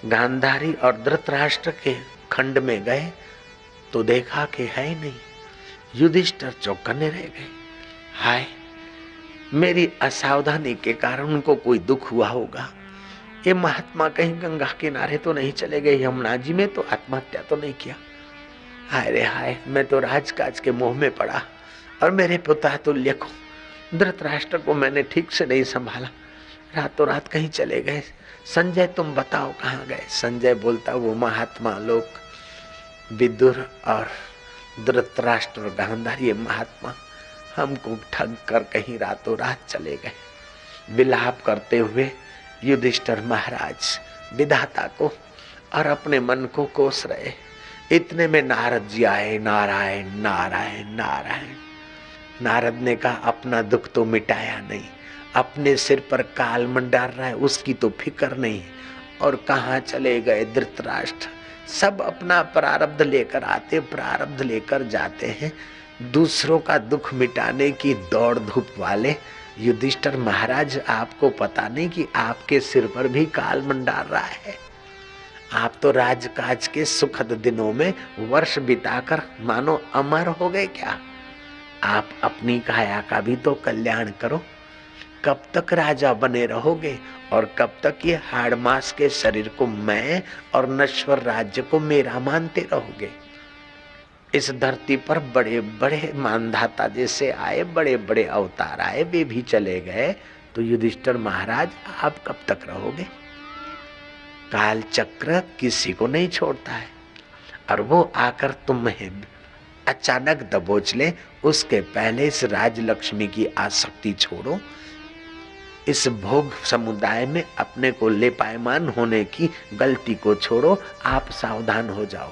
गांधारी और धृतराष्ट्र के खंड में गए तो देखा कि है ही नहीं। युधिष्ठिर चौकन्ने रह गए। हाय, मेरी असावधानी के कारण उनको कोई दुख हुआ होगा। ये महात्मा कहीं गंगा किनारे तो नहीं चले गए, यमुना जी में तो आत्महत्या तो नहीं किया? हाय रे हाय, मैं तो राजकाज के मोह में पड़ा और मेरे पिता तुल्य को, धृतराष्ट्र को मैंने ठीक से नहीं संभाला, रातों रात कहीं चले गए। संजय, तुम बताओ कहाँ गए? संजय बोलता, वो महात्मा लोग, विदुर और धृतराष्ट्र और गांधारी, ये महात्मा हमको ठग कर कहीं रातों रात चले गए। विलाप करते हुए युधिष्ठिर महाराज विधाता को और अपने मन को कोस रहे। इतने में नारद जी आए। नारायण नारायण नारायण। नारद ने कहा, अपना दुख तो मिटाया नहीं, अपने सिर पर काल मंडार रहा है, उसकी तो फिक्र नहीं। और कहाँ चले गए धृतराष्ट्र? सब अपना प्रारब्ध लेकर आते, प्रारब्ध लेकर जाते हैं। दूसरों का दुख मिटाने की दौड़ धूप वाले युधिष्ठिर महाराज, आपको पता नहीं कि आपके सिर पर भी काल मंडार रहा है? आप तो राजकाज के सुखद दिनों में वर्ष बिताकर मानो अमर हो गए क्या? आप अपनी काया का भी तो कल्याण करो। कब तक राजा बने रहोगे और कब तक ये हाड़ मांस के शरीर को मैं और नश्वर राज्य को मेरा मानते रहोगे? इस धरती पर बड़े बड़े मानधाता जैसे आए, बड़े बड़े अवतार आए, वे भी चले गए, तो युधिष्ठिर महाराज आप कब तक रहोगे? काल चक्र किसी को नहीं छोड़ता है, और वो आकर तुम्हें अचानक दबोच ले, उसके पहले इस राजलक्ष्मी की आसक्ति छोड़ो, इस भोग समुदाय में अपने को लेपायमान होने की गलती को छोड़ो, आप सावधान हो जाओ।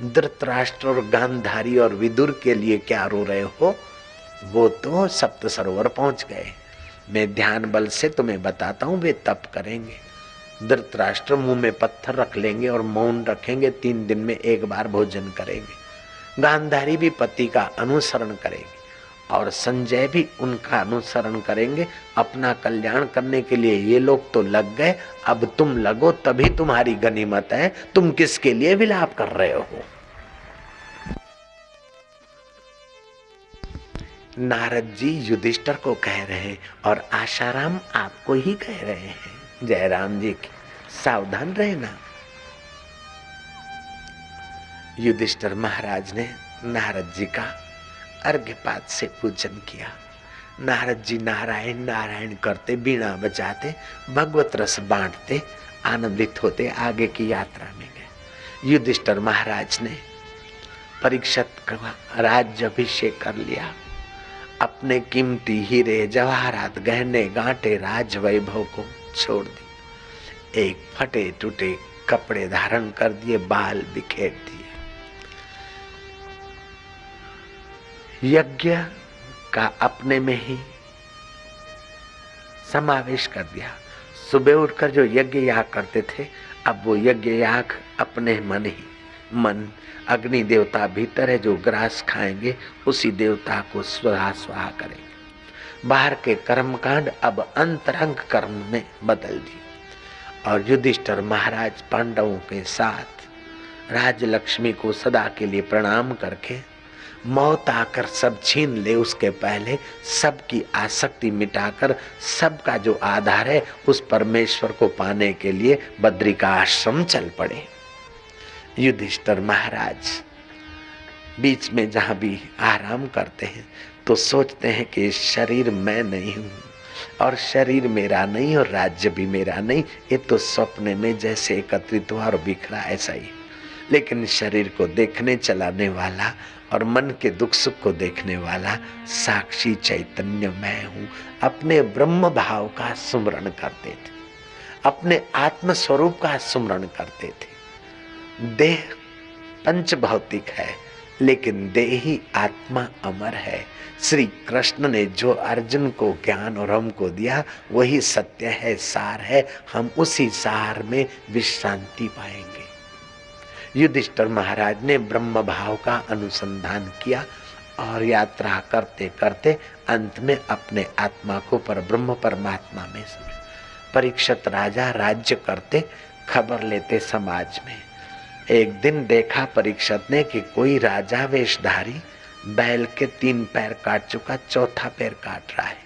धृतराष्ट्र और गांधारी और विदुर के लिए क्या रो रहे हो? वो तो सप्त सरोवर पहुंच गए। मैं ध्यान बल से तुम्हें बताता हूं, वे तप करेंगे। धृतराष्ट्र मुंह में पत्थर रख लेंगे और मौन रखेंगे, 3 दिन में एक बार भोजन करेंगे। गांधारी भी पति का अनुसरण करेगी और संजय भी उनका अनुसरण करेंगे। अपना कल्याण करने के लिए ये लोग तो लग गए, अब तुम लगो, तभी तुम्हारी गनीमत है। तुम किसके लिए विलाप कर रहे हो? नारद जी युधिष्ठिर को कह रहे हैं और आशाराम आपको ही कह रहे हैं, जयराम जी की सावधान रहना। युधिष्ठिर महाराज ने नारद जी का अर्घ्यपात से पूजन किया। नारद जी नारायण नारायण करते, बीणा बजाते, भगवत रस बांटते, आनंदित होते आगे की यात्रा में गए। युधिष्ठिर महाराज ने परीक्षित का राज्याभिषेक कर लिया। अपने कीमती हीरे जवाहरात गहने गांठे राज वैभव को छोड़ दी, एक फटे टूटे कपड़े धारण कर दिए, बाल बिखेर दिए। यज्ञ का अपने में ही समावेश कर दिया। सुबह उठकर जो यज्ञ याग करते थे, अब वो यज्ञ याग अपने मन अग्नि देवता भीतर है, जो ग्रास खाएंगे उसी देवता को स्वाहा स्वाहा करेंगे। बाहर के कर्मकांड अब अंतरंग कर्म में बदल दिए। और युधिष्ठिर महाराज पांडवों के साथ राजलक्ष्मी को सदा के लिए प्रणाम करके, मौत आकर सब छीन ले उसके पहले सबकी आसक्ति मिटाकर, सबका जो आधार है उस परमेश्वर को पाने के लिए बद्री का आश्रम चल पड़े। युधिष्ठिर महाराज बीच में जहां भी आराम करते हैं तो सोचते हैं कि शरीर मैं नहीं हूं और शरीर मेरा नहीं और राज्य भी मेरा नहीं, ये तो सपने में जैसे एकत्रित हुआ और बिखरा ऐसा ही। लेकिन शरीर को देखने चलाने वाला और मन के दुख सुख को देखने वाला साक्षी चैतन्य मैं हूं। अपने ब्रह्म भाव का सुमरण करते थे, अपने आत्म स्वरूप का सुमरण करते थे। देह पंच भौतिक है, लेकिन देही आत्मा अमर है। श्री कृष्ण ने जो अर्जुन को ज्ञान और हमको दिया वही सत्य है, सार है। हम उसी सार में विश्रांति पाएंगे। युधिष्ठिर महाराज ने ब्रह्म भाव का अनुसंधान किया और यात्रा करते करते अंत में अपने आत्मा को पर ब्रह्म परमात्मा में समझा। परीक्षित राजा राज्य करते, खबर लेते समाज में। एक दिन देखा परीक्षित ने कि कोई राजा वेशधारी बैल के 3 पैर काट चुका, चौथा पैर काट रहा है।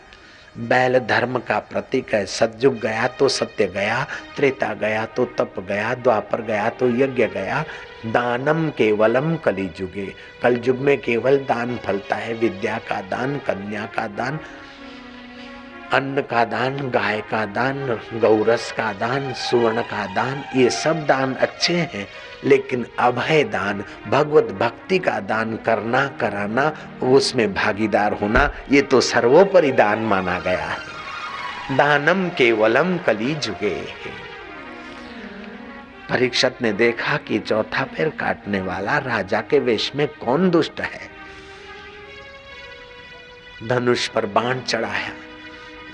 बैल धर्म का प्रतीक है। सतयुग गया तो सत्य गया, त्रेता गया तो तप गया, द्वापर गया तो यज्ञ गया। दानम केवलम कलिजुगे, कलयुग में केवल दान फलता है। विद्या का दान, कन्या का दान, अन्न का दान, गाय का दान, गौरस का दान, सुवर्ण का दान, ये सब दान अच्छे हैं, लेकिन अभय दान, भगवत भक्ति का दान करना, कराना, उसमें भागीदार होना, ये तो सर्वोपरि दान माना गया है। दानम केवलम कलिजुगे। परीक्षित ने देखा कि चौथा पैर काटने वाला राजा के वेश में कौन दुष्ट है। धनुष पर बाण चढ़ाया,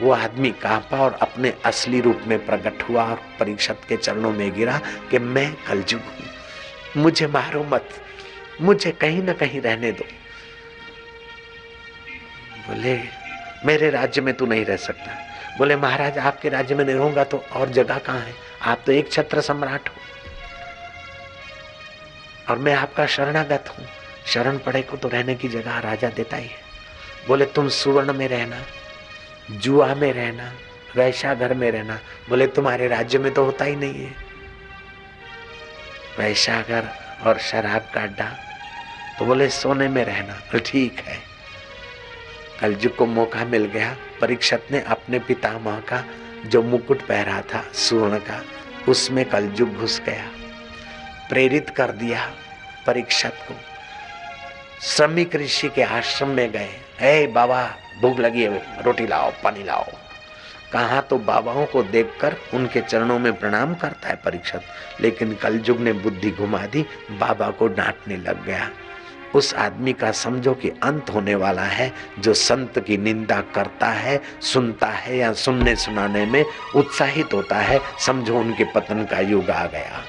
वो आदमी कांपा और अपने असली रूप में प्रकट हुआ और परीक्षित के चरणों में गिरा कि मैं कलयुग हूं, मुझे मारो मत, मुझे कहीं न कहीं रहने दो। बोले मेरे राज्य में तू नहीं रह सकता। बोले महाराज आपके राज्य में नहीं रहूंगा तो और जगह कहाँ है? आप तो एक छत्र सम्राट हो और मैं आपका शरणागत हूँ। शरण पड़े को तो रहने की जगह राजा देता ही है। बोले तुम सुवर्ण में रहना, जुआ में रहना, वैश्याघर में रहना। बोले तुम्हारे राज्य में तो होता ही नहीं है। वैश्याघर और शराब का अड्डा तो बोले सोने में रहना। तो ठीक है। कलयुग को मौका मिल गया। परीक्षित ने अपने पितामह का जो मुकुट पहरा था स्वर्ण का, उसमें कलयुग घुस गया। प्रेरित कर दिया परीक्षित को। श्रमिक ऋषि के आश्रम में गए। हे बाबा, भूख लगी है, रोटी लाओ, पानी लाओ। कहा तो बाबाओं को देखकर उनके चरणों में प्रणाम करता है परीक्षित, लेकिन कलयुग ने बुद्धि घुमा दी, बाबा को डांटने लग गया। उस आदमी का समझो कि अंत होने वाला है, जो संत की निंदा करता है, सुनता है या सुनने सुनाने में उत्साहित होता है, समझो उनके पतन का युग आ गया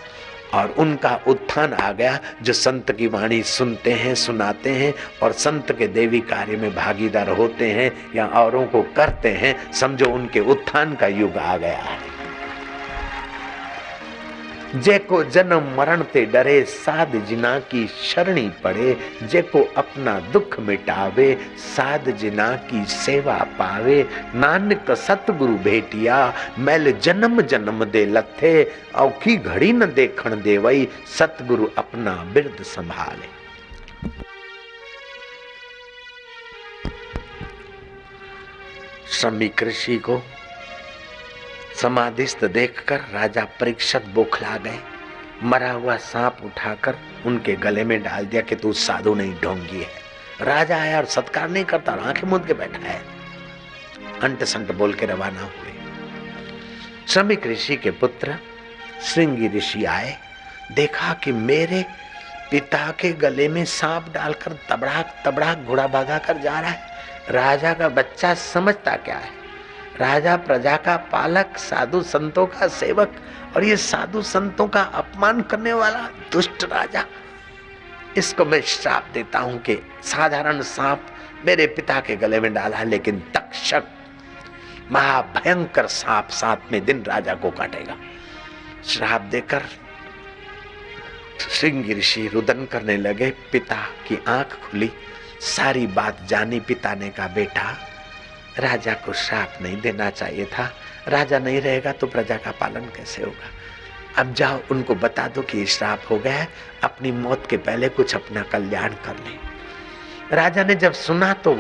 और उनका उत्थान आ गया। जो संत की वाणी सुनते हैं, सुनाते हैं और संत के देवी कार्य में भागीदार होते हैं या औरों को करते हैं, समझो उनके उत्थान का युग आ गया है। जेको जन्म मरण ते डरे, साध जिना की शरणी पड़े। जेको अपना दुख मिटावे, साध जिना की सेवा पावे। नानक सतगुरु भेटिया, मैल जन्म जन्म दे लथे। औखी घड़ी न देखण देवई, सतगुरु अपना बिरद संभाले। श्रमिक ऋषि को समाधिस्थ देखकर राजा परीक्षित बौखला गए। मरा हुआ सांप उठाकर उनके गले में डाल दिया कि तू साधु नहीं, ढोंगी है। राजा आया और सत्कार नहीं करता, आंखें मूंद के बैठा है। अंट संट बोल के रवाना हुए। श्रमिक ऋषि के पुत्र श्रृंगी ऋषि आए। देखा कि मेरे पिता के गले में सांप डालकर तबड़ाक तबड़ाक घोड़ा भागा कर जा रहा है। राजा का बच्चा समझता क्या है? राजा प्रजा का पालक, साधु संतों का सेवक, और ये साधु संतों का अपमान करने वाला दुष्ट राजा। इसको मैं श्राप देता हूं कि साधारण सांप मेरे पिता के गले में डाला, लेकिन तक्षक महाभयंकर सांप 7वें दिन राजा को काटेगा। श्राप देकर श्रृंगी ऋषि रुदन करने लगे। पिता की आंख खुली, सारी बात जानी पिता ने कहा, बेटा राजा को श्राप नहीं देना चाहिए था। राजा नहीं रहेगा तो प्रजा का पालन कैसे होगा? अब जाओ उनको बता दो कि श्राप हो गया है, अपनी मौत के पहले कुछ अपना कल्याण कर ले। राजा ने जब सुना तो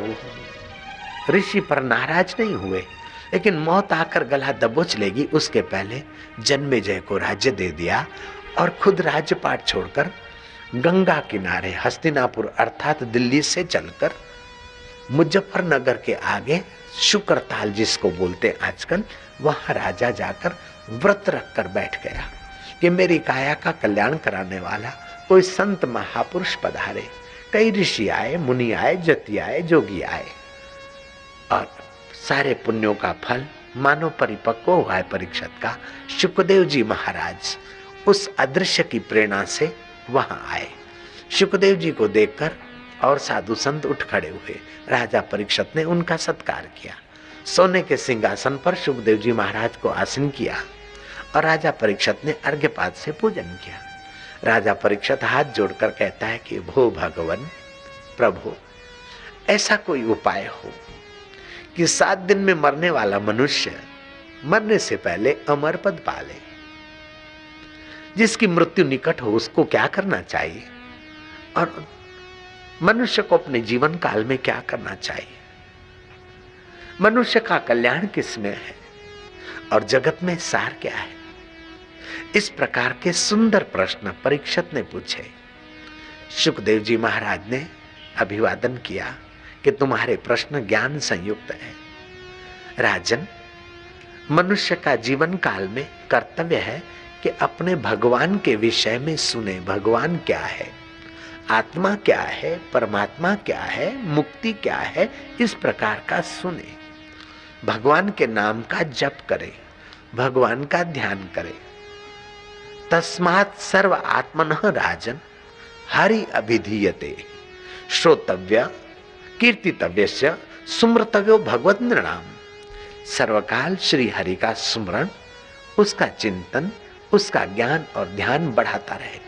ऋषि पर नाराज नहीं हुए, लेकिन मौत आकर गला दबोच लेगी उसके पहले जन्मेजय को राज्य दे दिया और खुद राज्यपाट छोड़कर गंगा किनारे हस्तिनापुर अर्थात दिल्ली से चलकर मुजफ्फरनगर के आगे शुक्रताल जिसको बोलते आजकल, वहां राजा जाकर व्रत रखकर बैठ गया कि मेरी काया का कल्याण कराने वाला कोई संत महापुरुष पधारे। कई ऋषि आए, मुनि आए, जति आए, जोगी आए और सारे पुण्यों का फल मानो परिपक्व हुआ है परीक्षित का। शुकदेव जी महाराज उस अदृश्य की प्रेरणा से वहां आए। शुकदेव जी को देखकर और साधु संत उठ खड़े हुए। राजा परीक्षित ने उनका सत्कार किया। सोने के सिंहासन पर शुकदेव जी महाराज को आसीन किया और राजा परीक्षित ने अर्घ्यपात से पूजन किया। राजा परीक्षित हाथ जोड़कर कहता है कि भो भगवान प्रभु, ऐसा कोई उपाय हो कि 7 दिन में मरने वाला मनुष्य मरने से पहले अमर पद पाले। जिसकी मृत्यु निकट हो उसको क्या करना चाहिए और मनुष्य को अपने जीवन काल में क्या करना चाहिए? मनुष्य का कल्याण किसमें है और जगत में सार क्या है? इस प्रकार के सुंदर प्रश्न परीक्षित ने पूछे। शुकदेव जी महाराज ने अभिवादन किया कि तुम्हारे प्रश्न ज्ञान संयुक्त है। राजन, मनुष्य का जीवन काल में कर्तव्य है कि अपने भगवान के विषय में सुने। भगवान क्या है, आत्मा क्या है, परमात्मा क्या है, मुक्ति क्या है, इस प्रकार का सुने। भगवान के नाम का जप करे, भगवान का ध्यान करे। तस्मात् सर्व आत्मनः राजन हरि अभिधीयते श्रोतव्य कीर्तितव्यस्य सुमृतव्यो भगवत नृणाम। सर्वकाल श्री हरि का सुमरण, उसका चिंतन, उसका ज्ञान और ध्यान बढ़ाता रहे।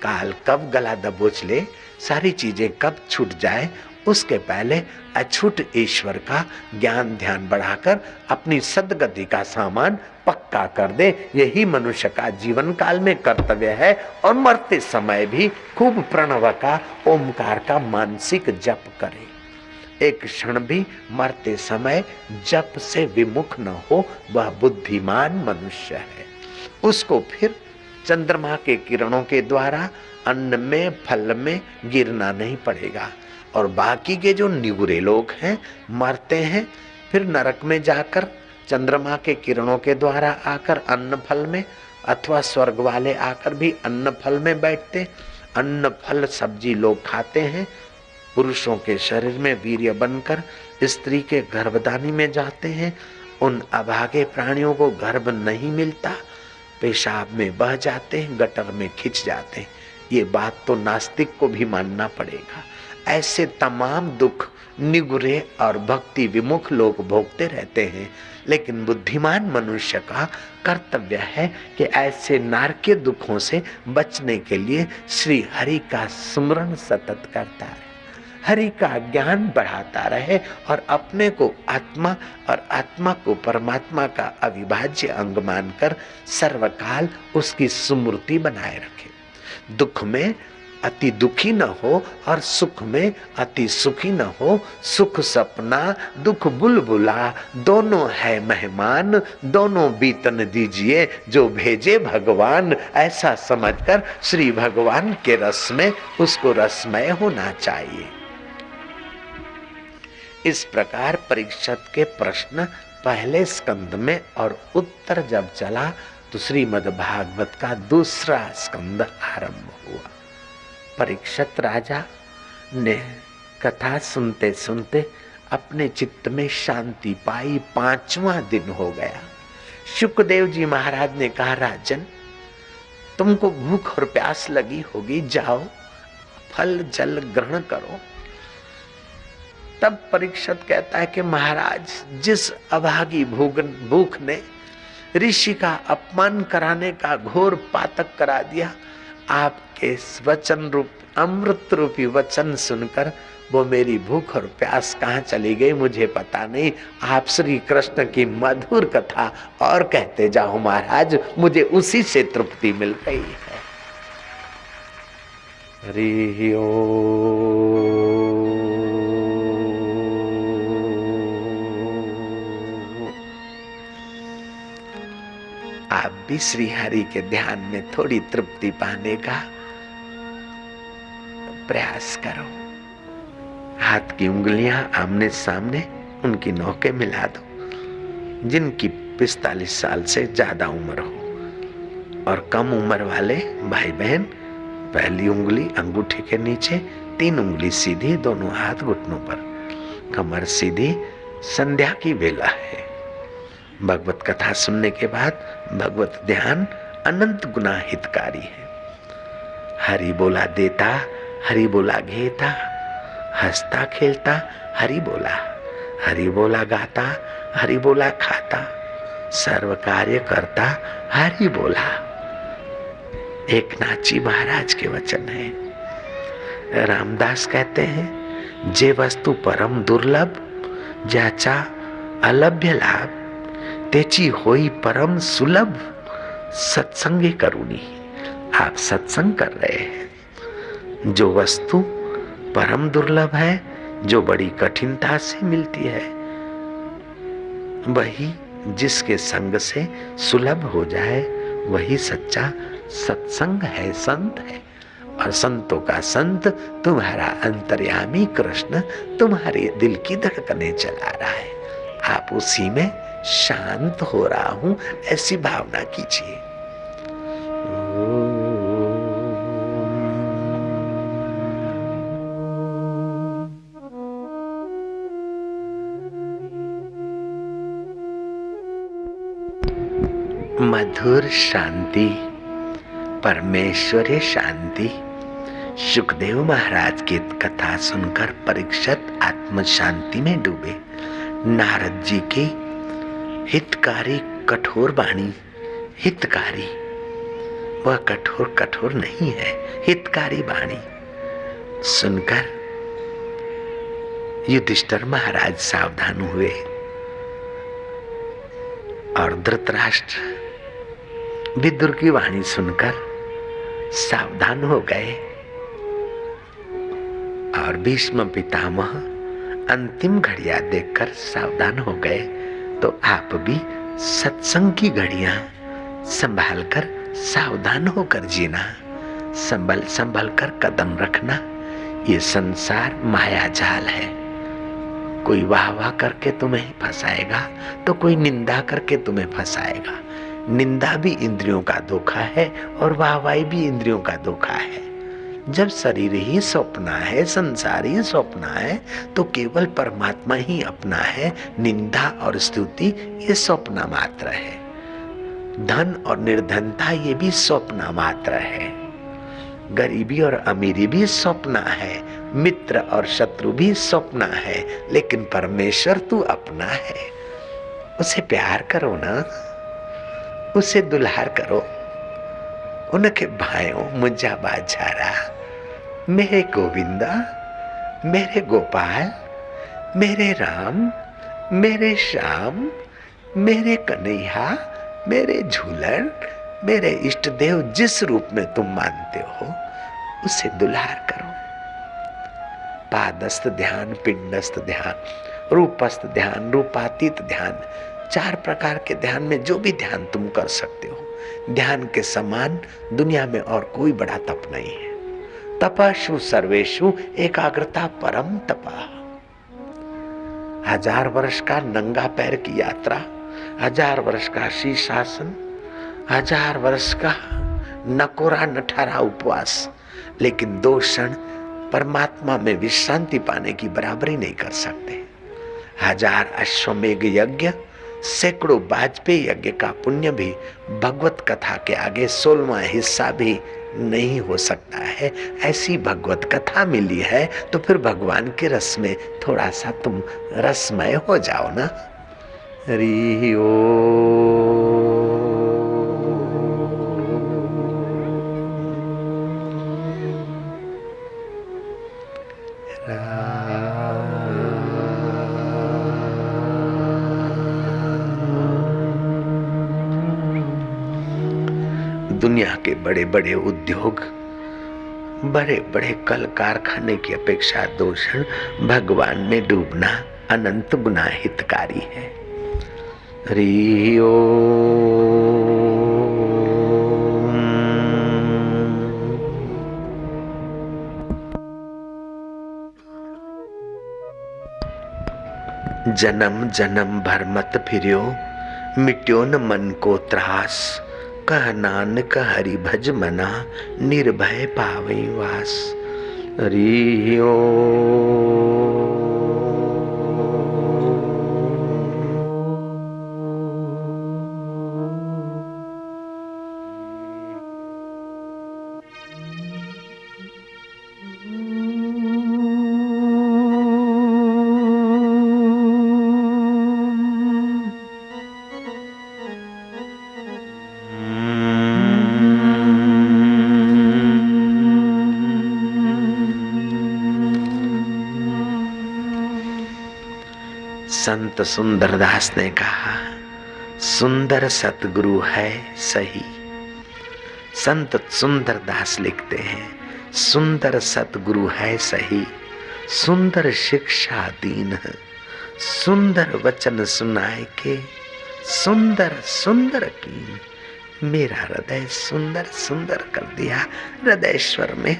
काल कब गला दबोच ले, सारी चीजें कब छूट जाए, उसके पहले अछूत ईश्वर का ज्ञान ध्यान बढ़ाकर अपनी सद्गति का सामान पक्का कर दे। यही मनुष्य का जीवन काल में कर्तव्य है। और मरते समय भी खूब प्रणव का, ओमकार का मानसिक जप करे। एक क्षण भी मरते समय जप से विमुख न हो, वह बुद्धिमान मनुष्य है। उसको फिर चंद्रमा के किरणों के द्वारा अन्न में, फल में गिरना नहीं पड़ेगा। और बाकी के जो निगुरे लोग हैं, मरते हैं, फिर नरक में जाकर चंद्रमा के किरणों के द्वारा आकर अन्न फल में, अथवा स्वर्ग वाले आकर भी अन्न फल में बैठते। अन्न फल सब्जी लोग खाते हैं, पुरुषों के शरीर में वीर्य बनकर स्त्री के गर्भदानी में जाते हैं। उन अभागे प्राणियों को गर्भ नहीं मिलता, पेशाब में बह जाते हैं, गटर में खिंच जाते हैं। ये बात तो नास्तिक को भी मानना पड़ेगा। ऐसे तमाम दुख निगुरे और भक्ति विमुख लोग भोगते रहते हैं। लेकिन बुद्धिमान मनुष्य का कर्तव्य है कि ऐसे नारकीय दुखों से बचने के लिए श्री हरि का सुमरण सतत करता रहे, हरि का ज्ञान बढ़ाता रहे और अपने को आत्मा और आत्मा को परमात्मा का अविभाज्य अंग मानकर सर्वकाल उसकी सुमूर्ति बनाए रखे। दुख में अति दुखी न हो और सुख में अति सुखी न हो। सुख सपना, दुख बुलबुला, दोनों है मेहमान, दोनों बीतन दीजिए जो भेजे भगवान। ऐसा समझकर श्री भगवान के रस में उसको रसमय होना चाहिए। इस प्रकार परीक्षित के प्रश्न पहले स्कंद में और उत्तर जब चला तो श्रीमद् भागवत का दूसरा स्कंद आरंभ हुआ। परीक्षित राजा ने कथा सुनते सुनते अपने चित्त में शांति पाई। 5वां दिन हो गया। शुकदेव जी महाराज ने कहा, राजन तुमको भूख और प्यास लगी होगी, जाओ फल जल ग्रहण करो। तब परीक्षित कहता है कि महाराज, जिस अभागी भूख ने ऋषि का अपमान कराने का घोर पातक करा दिया, आपके वचन रूप अमृत रूपी वचन सुनकर वो मेरी भूख और प्यास कहाँ चली गई मुझे पता नहीं। आप श्री कृष्ण की मधुर कथा और कहते जाओ महाराज, मुझे उसी से तृप्ति मिल गई है। हरि ओम। आप भी श्री हरि के ध्यान में थोड़ी तृप्ति पाने का प्रयास करो। हाथ की उंगलियां आमने सामने उनकी नोकें मिला दो जिनकी 45 साल से ज्यादा उम्र हो, और कम उम्र वाले भाई बहन पहली उंगली अंगूठे के नीचे, 3 उंगली सीधी, दोनों हाथ घुटनों पर, कमर सीधी। संध्या की वेला है। भगवत कथा सुनने के बाद भगवत ध्यान अनंत गुना हितकारी है। हरि बोला देता, हरि बोला घेता, हंसता खेलता हरि बोला, हरि बोला गाता, हरि बोला खाता, सर्व कार्य करता हरि बोला। एक नाची महाराज के वचन है। रामदास कहते हैं, जे वस्तु परम दुर्लभ ज्याचा अलभ्य लाभ, तेची होई परम सुलभ सत्संगी करूनी। आप सत्संग कर रहे हैं। जो वस्तु परम दुर्लभ है, जो बड़ी कठिनता से मिलती है, वही जिसके संग से सुलभ हो जाए, वही सच्चा सत्संग है, संत है। और संतों का संत तुम्हारा अंतर्यामी कृष्ण तुम्हारे दिल की धड़कने चला रहा है। आप उसी में शांत हो रहा हूं, ऐसी भावना कीजिए। मधुर शांति, परमेश्वरी शांति। शुकदेव महाराज की कथा सुनकर परीक्षित आत्म शांति में डूबे। नारद जी की हितकारी कठोर वाणी, हितकारी, वह कठोर कठोर नहीं है, हितकारी वाणी सुनकर युधिष्ठिर महाराज सावधान हुए और धृतराष्ट्र विदुर की वाणी सुनकर सावधान हो गए और भीष्म पितामह अंतिम घड़ियां देखकर सावधान हो गए। तो आप भी सत्संग की घड़ियां संभाल कर सावधान होकर जीना, संभल कर कदम रखना। ये संसार माया जाल है। कोई वाह वाह करके तुम्हें फंसाएगा तो कोई निंदा करके तुम्हें फंसाएगा। निंदा भी इंद्रियों का धोखा है और वाहवाही भी इंद्रियों का धोखा है। जब शरीर ही स्वप्न है, संसार ही स्वप्न है, तो केवल परमात्मा ही अपना है। निंदा और स्तुति ये स्वप्न मात्र है। धन और निर्धनता ये भी स्वप्न मात्र है। गरीबी और अमीरी भी स्वप्न है। मित्र और शत्रु भी स्वप्न है। लेकिन परमेश्वर तू अपना है। उसे प्यार करो ना, उसे दुलार करो। उनके भाइयों मुझा बाजारा, मेरे गोविंदा, मेरे गोपाल, मेरे राम, मेरे श्याम, मेरे कन्हैया, मेरे झूलन, मेरे इष्ट देव, जिस रूप में तुम मानते हो उसे दुलार करो। पादस्थ ध्यान, पिंडस्थ ध्यान, रूपस्थ ध्यान, रूपातीत ध्यान, 4 प्रकार के ध्यान में जो भी ध्यान तुम कर सकते हो, ध्यान के समान दुनिया में और कोई बड़ा तप नहीं है। तपस्ु सर्वेषु एकाग्रता परम तपा। 1000 वर्ष का नंगा पैर की यात्रा, 1000 वर्ष का शीर्षासन, 1000 वर्ष का नकोरा नठारा उपवास, लेकिन 2 क्षण परमात्मा में विश्रांति पाने की बराबरी नहीं कर सकते। 1000 अश्वमेघ यज्ञ, सैकड़ों वाजपेयी यज्ञ का पुण्य भी भगवत कथा के आगे 16वां हिस्सा भी नहीं हो सकता है। ऐसी भगवत कथा मिली है तो फिर भगवान के रस में थोड़ा सा तुम रसमय हो जाओ ना। हरि ओम। दुनिया के बड़े बड़े उद्योग, बड़े बड़े कल कारखाने की अपेक्षा 2 क्षण भगवान में डूबना अनंत गुना हितकारी है। हरि ओम। जन्म जन्म भर मत फिर्यो, मिट्यो न मन को त्रास। कह नानक हरि भज मना, निर्भय पावै वास। हरि ओम। संत सुंदरदास ने कहा, सुंदर सतगुरु है सही। संत सुंदरदास लिखते हैं, सुंदर सतगुरु है सही, सुंदर शिक्षा दीन, सुंदर वचन सुनाए के, सुंदर सुंदर की। मेरा हृदय सुंदर सुंदर कर दिया। हृदयेश्वर में,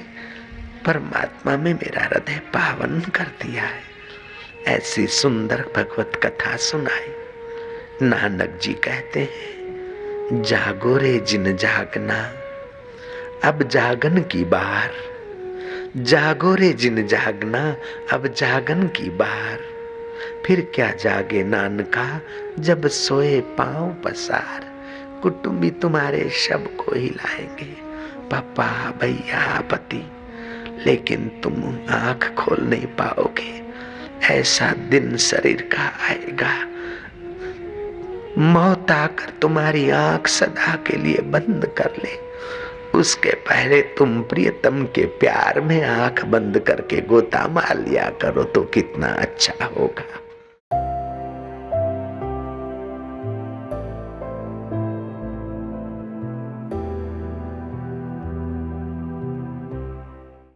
परमात्मा में मेरा हृदय पावन कर दिया है। ऐसी सुंदर भगवत कथा सुनाई। नानक जी कहते हैं, जागो रे जिन जागना, अब जागन की बार। जागो रे जिन जागना, अब जागन की बार। फिर क्या जागे नानका, जब सोए पांव पसार। कुटुंबी तुम्हारे शब को हिलाएंगे, पापा भैया पति, लेकिन तुम आंख खोल नहीं पाओगे। ऐसा दिन शरीर का आएगा, मौत आकर तुम्हारी आंख सदा के लिए बंद कर ले। उसके पहले तुम प्रियतम के प्यार में आंख बंद करके गोता मार लिया करो तो कितना अच्छा होगा।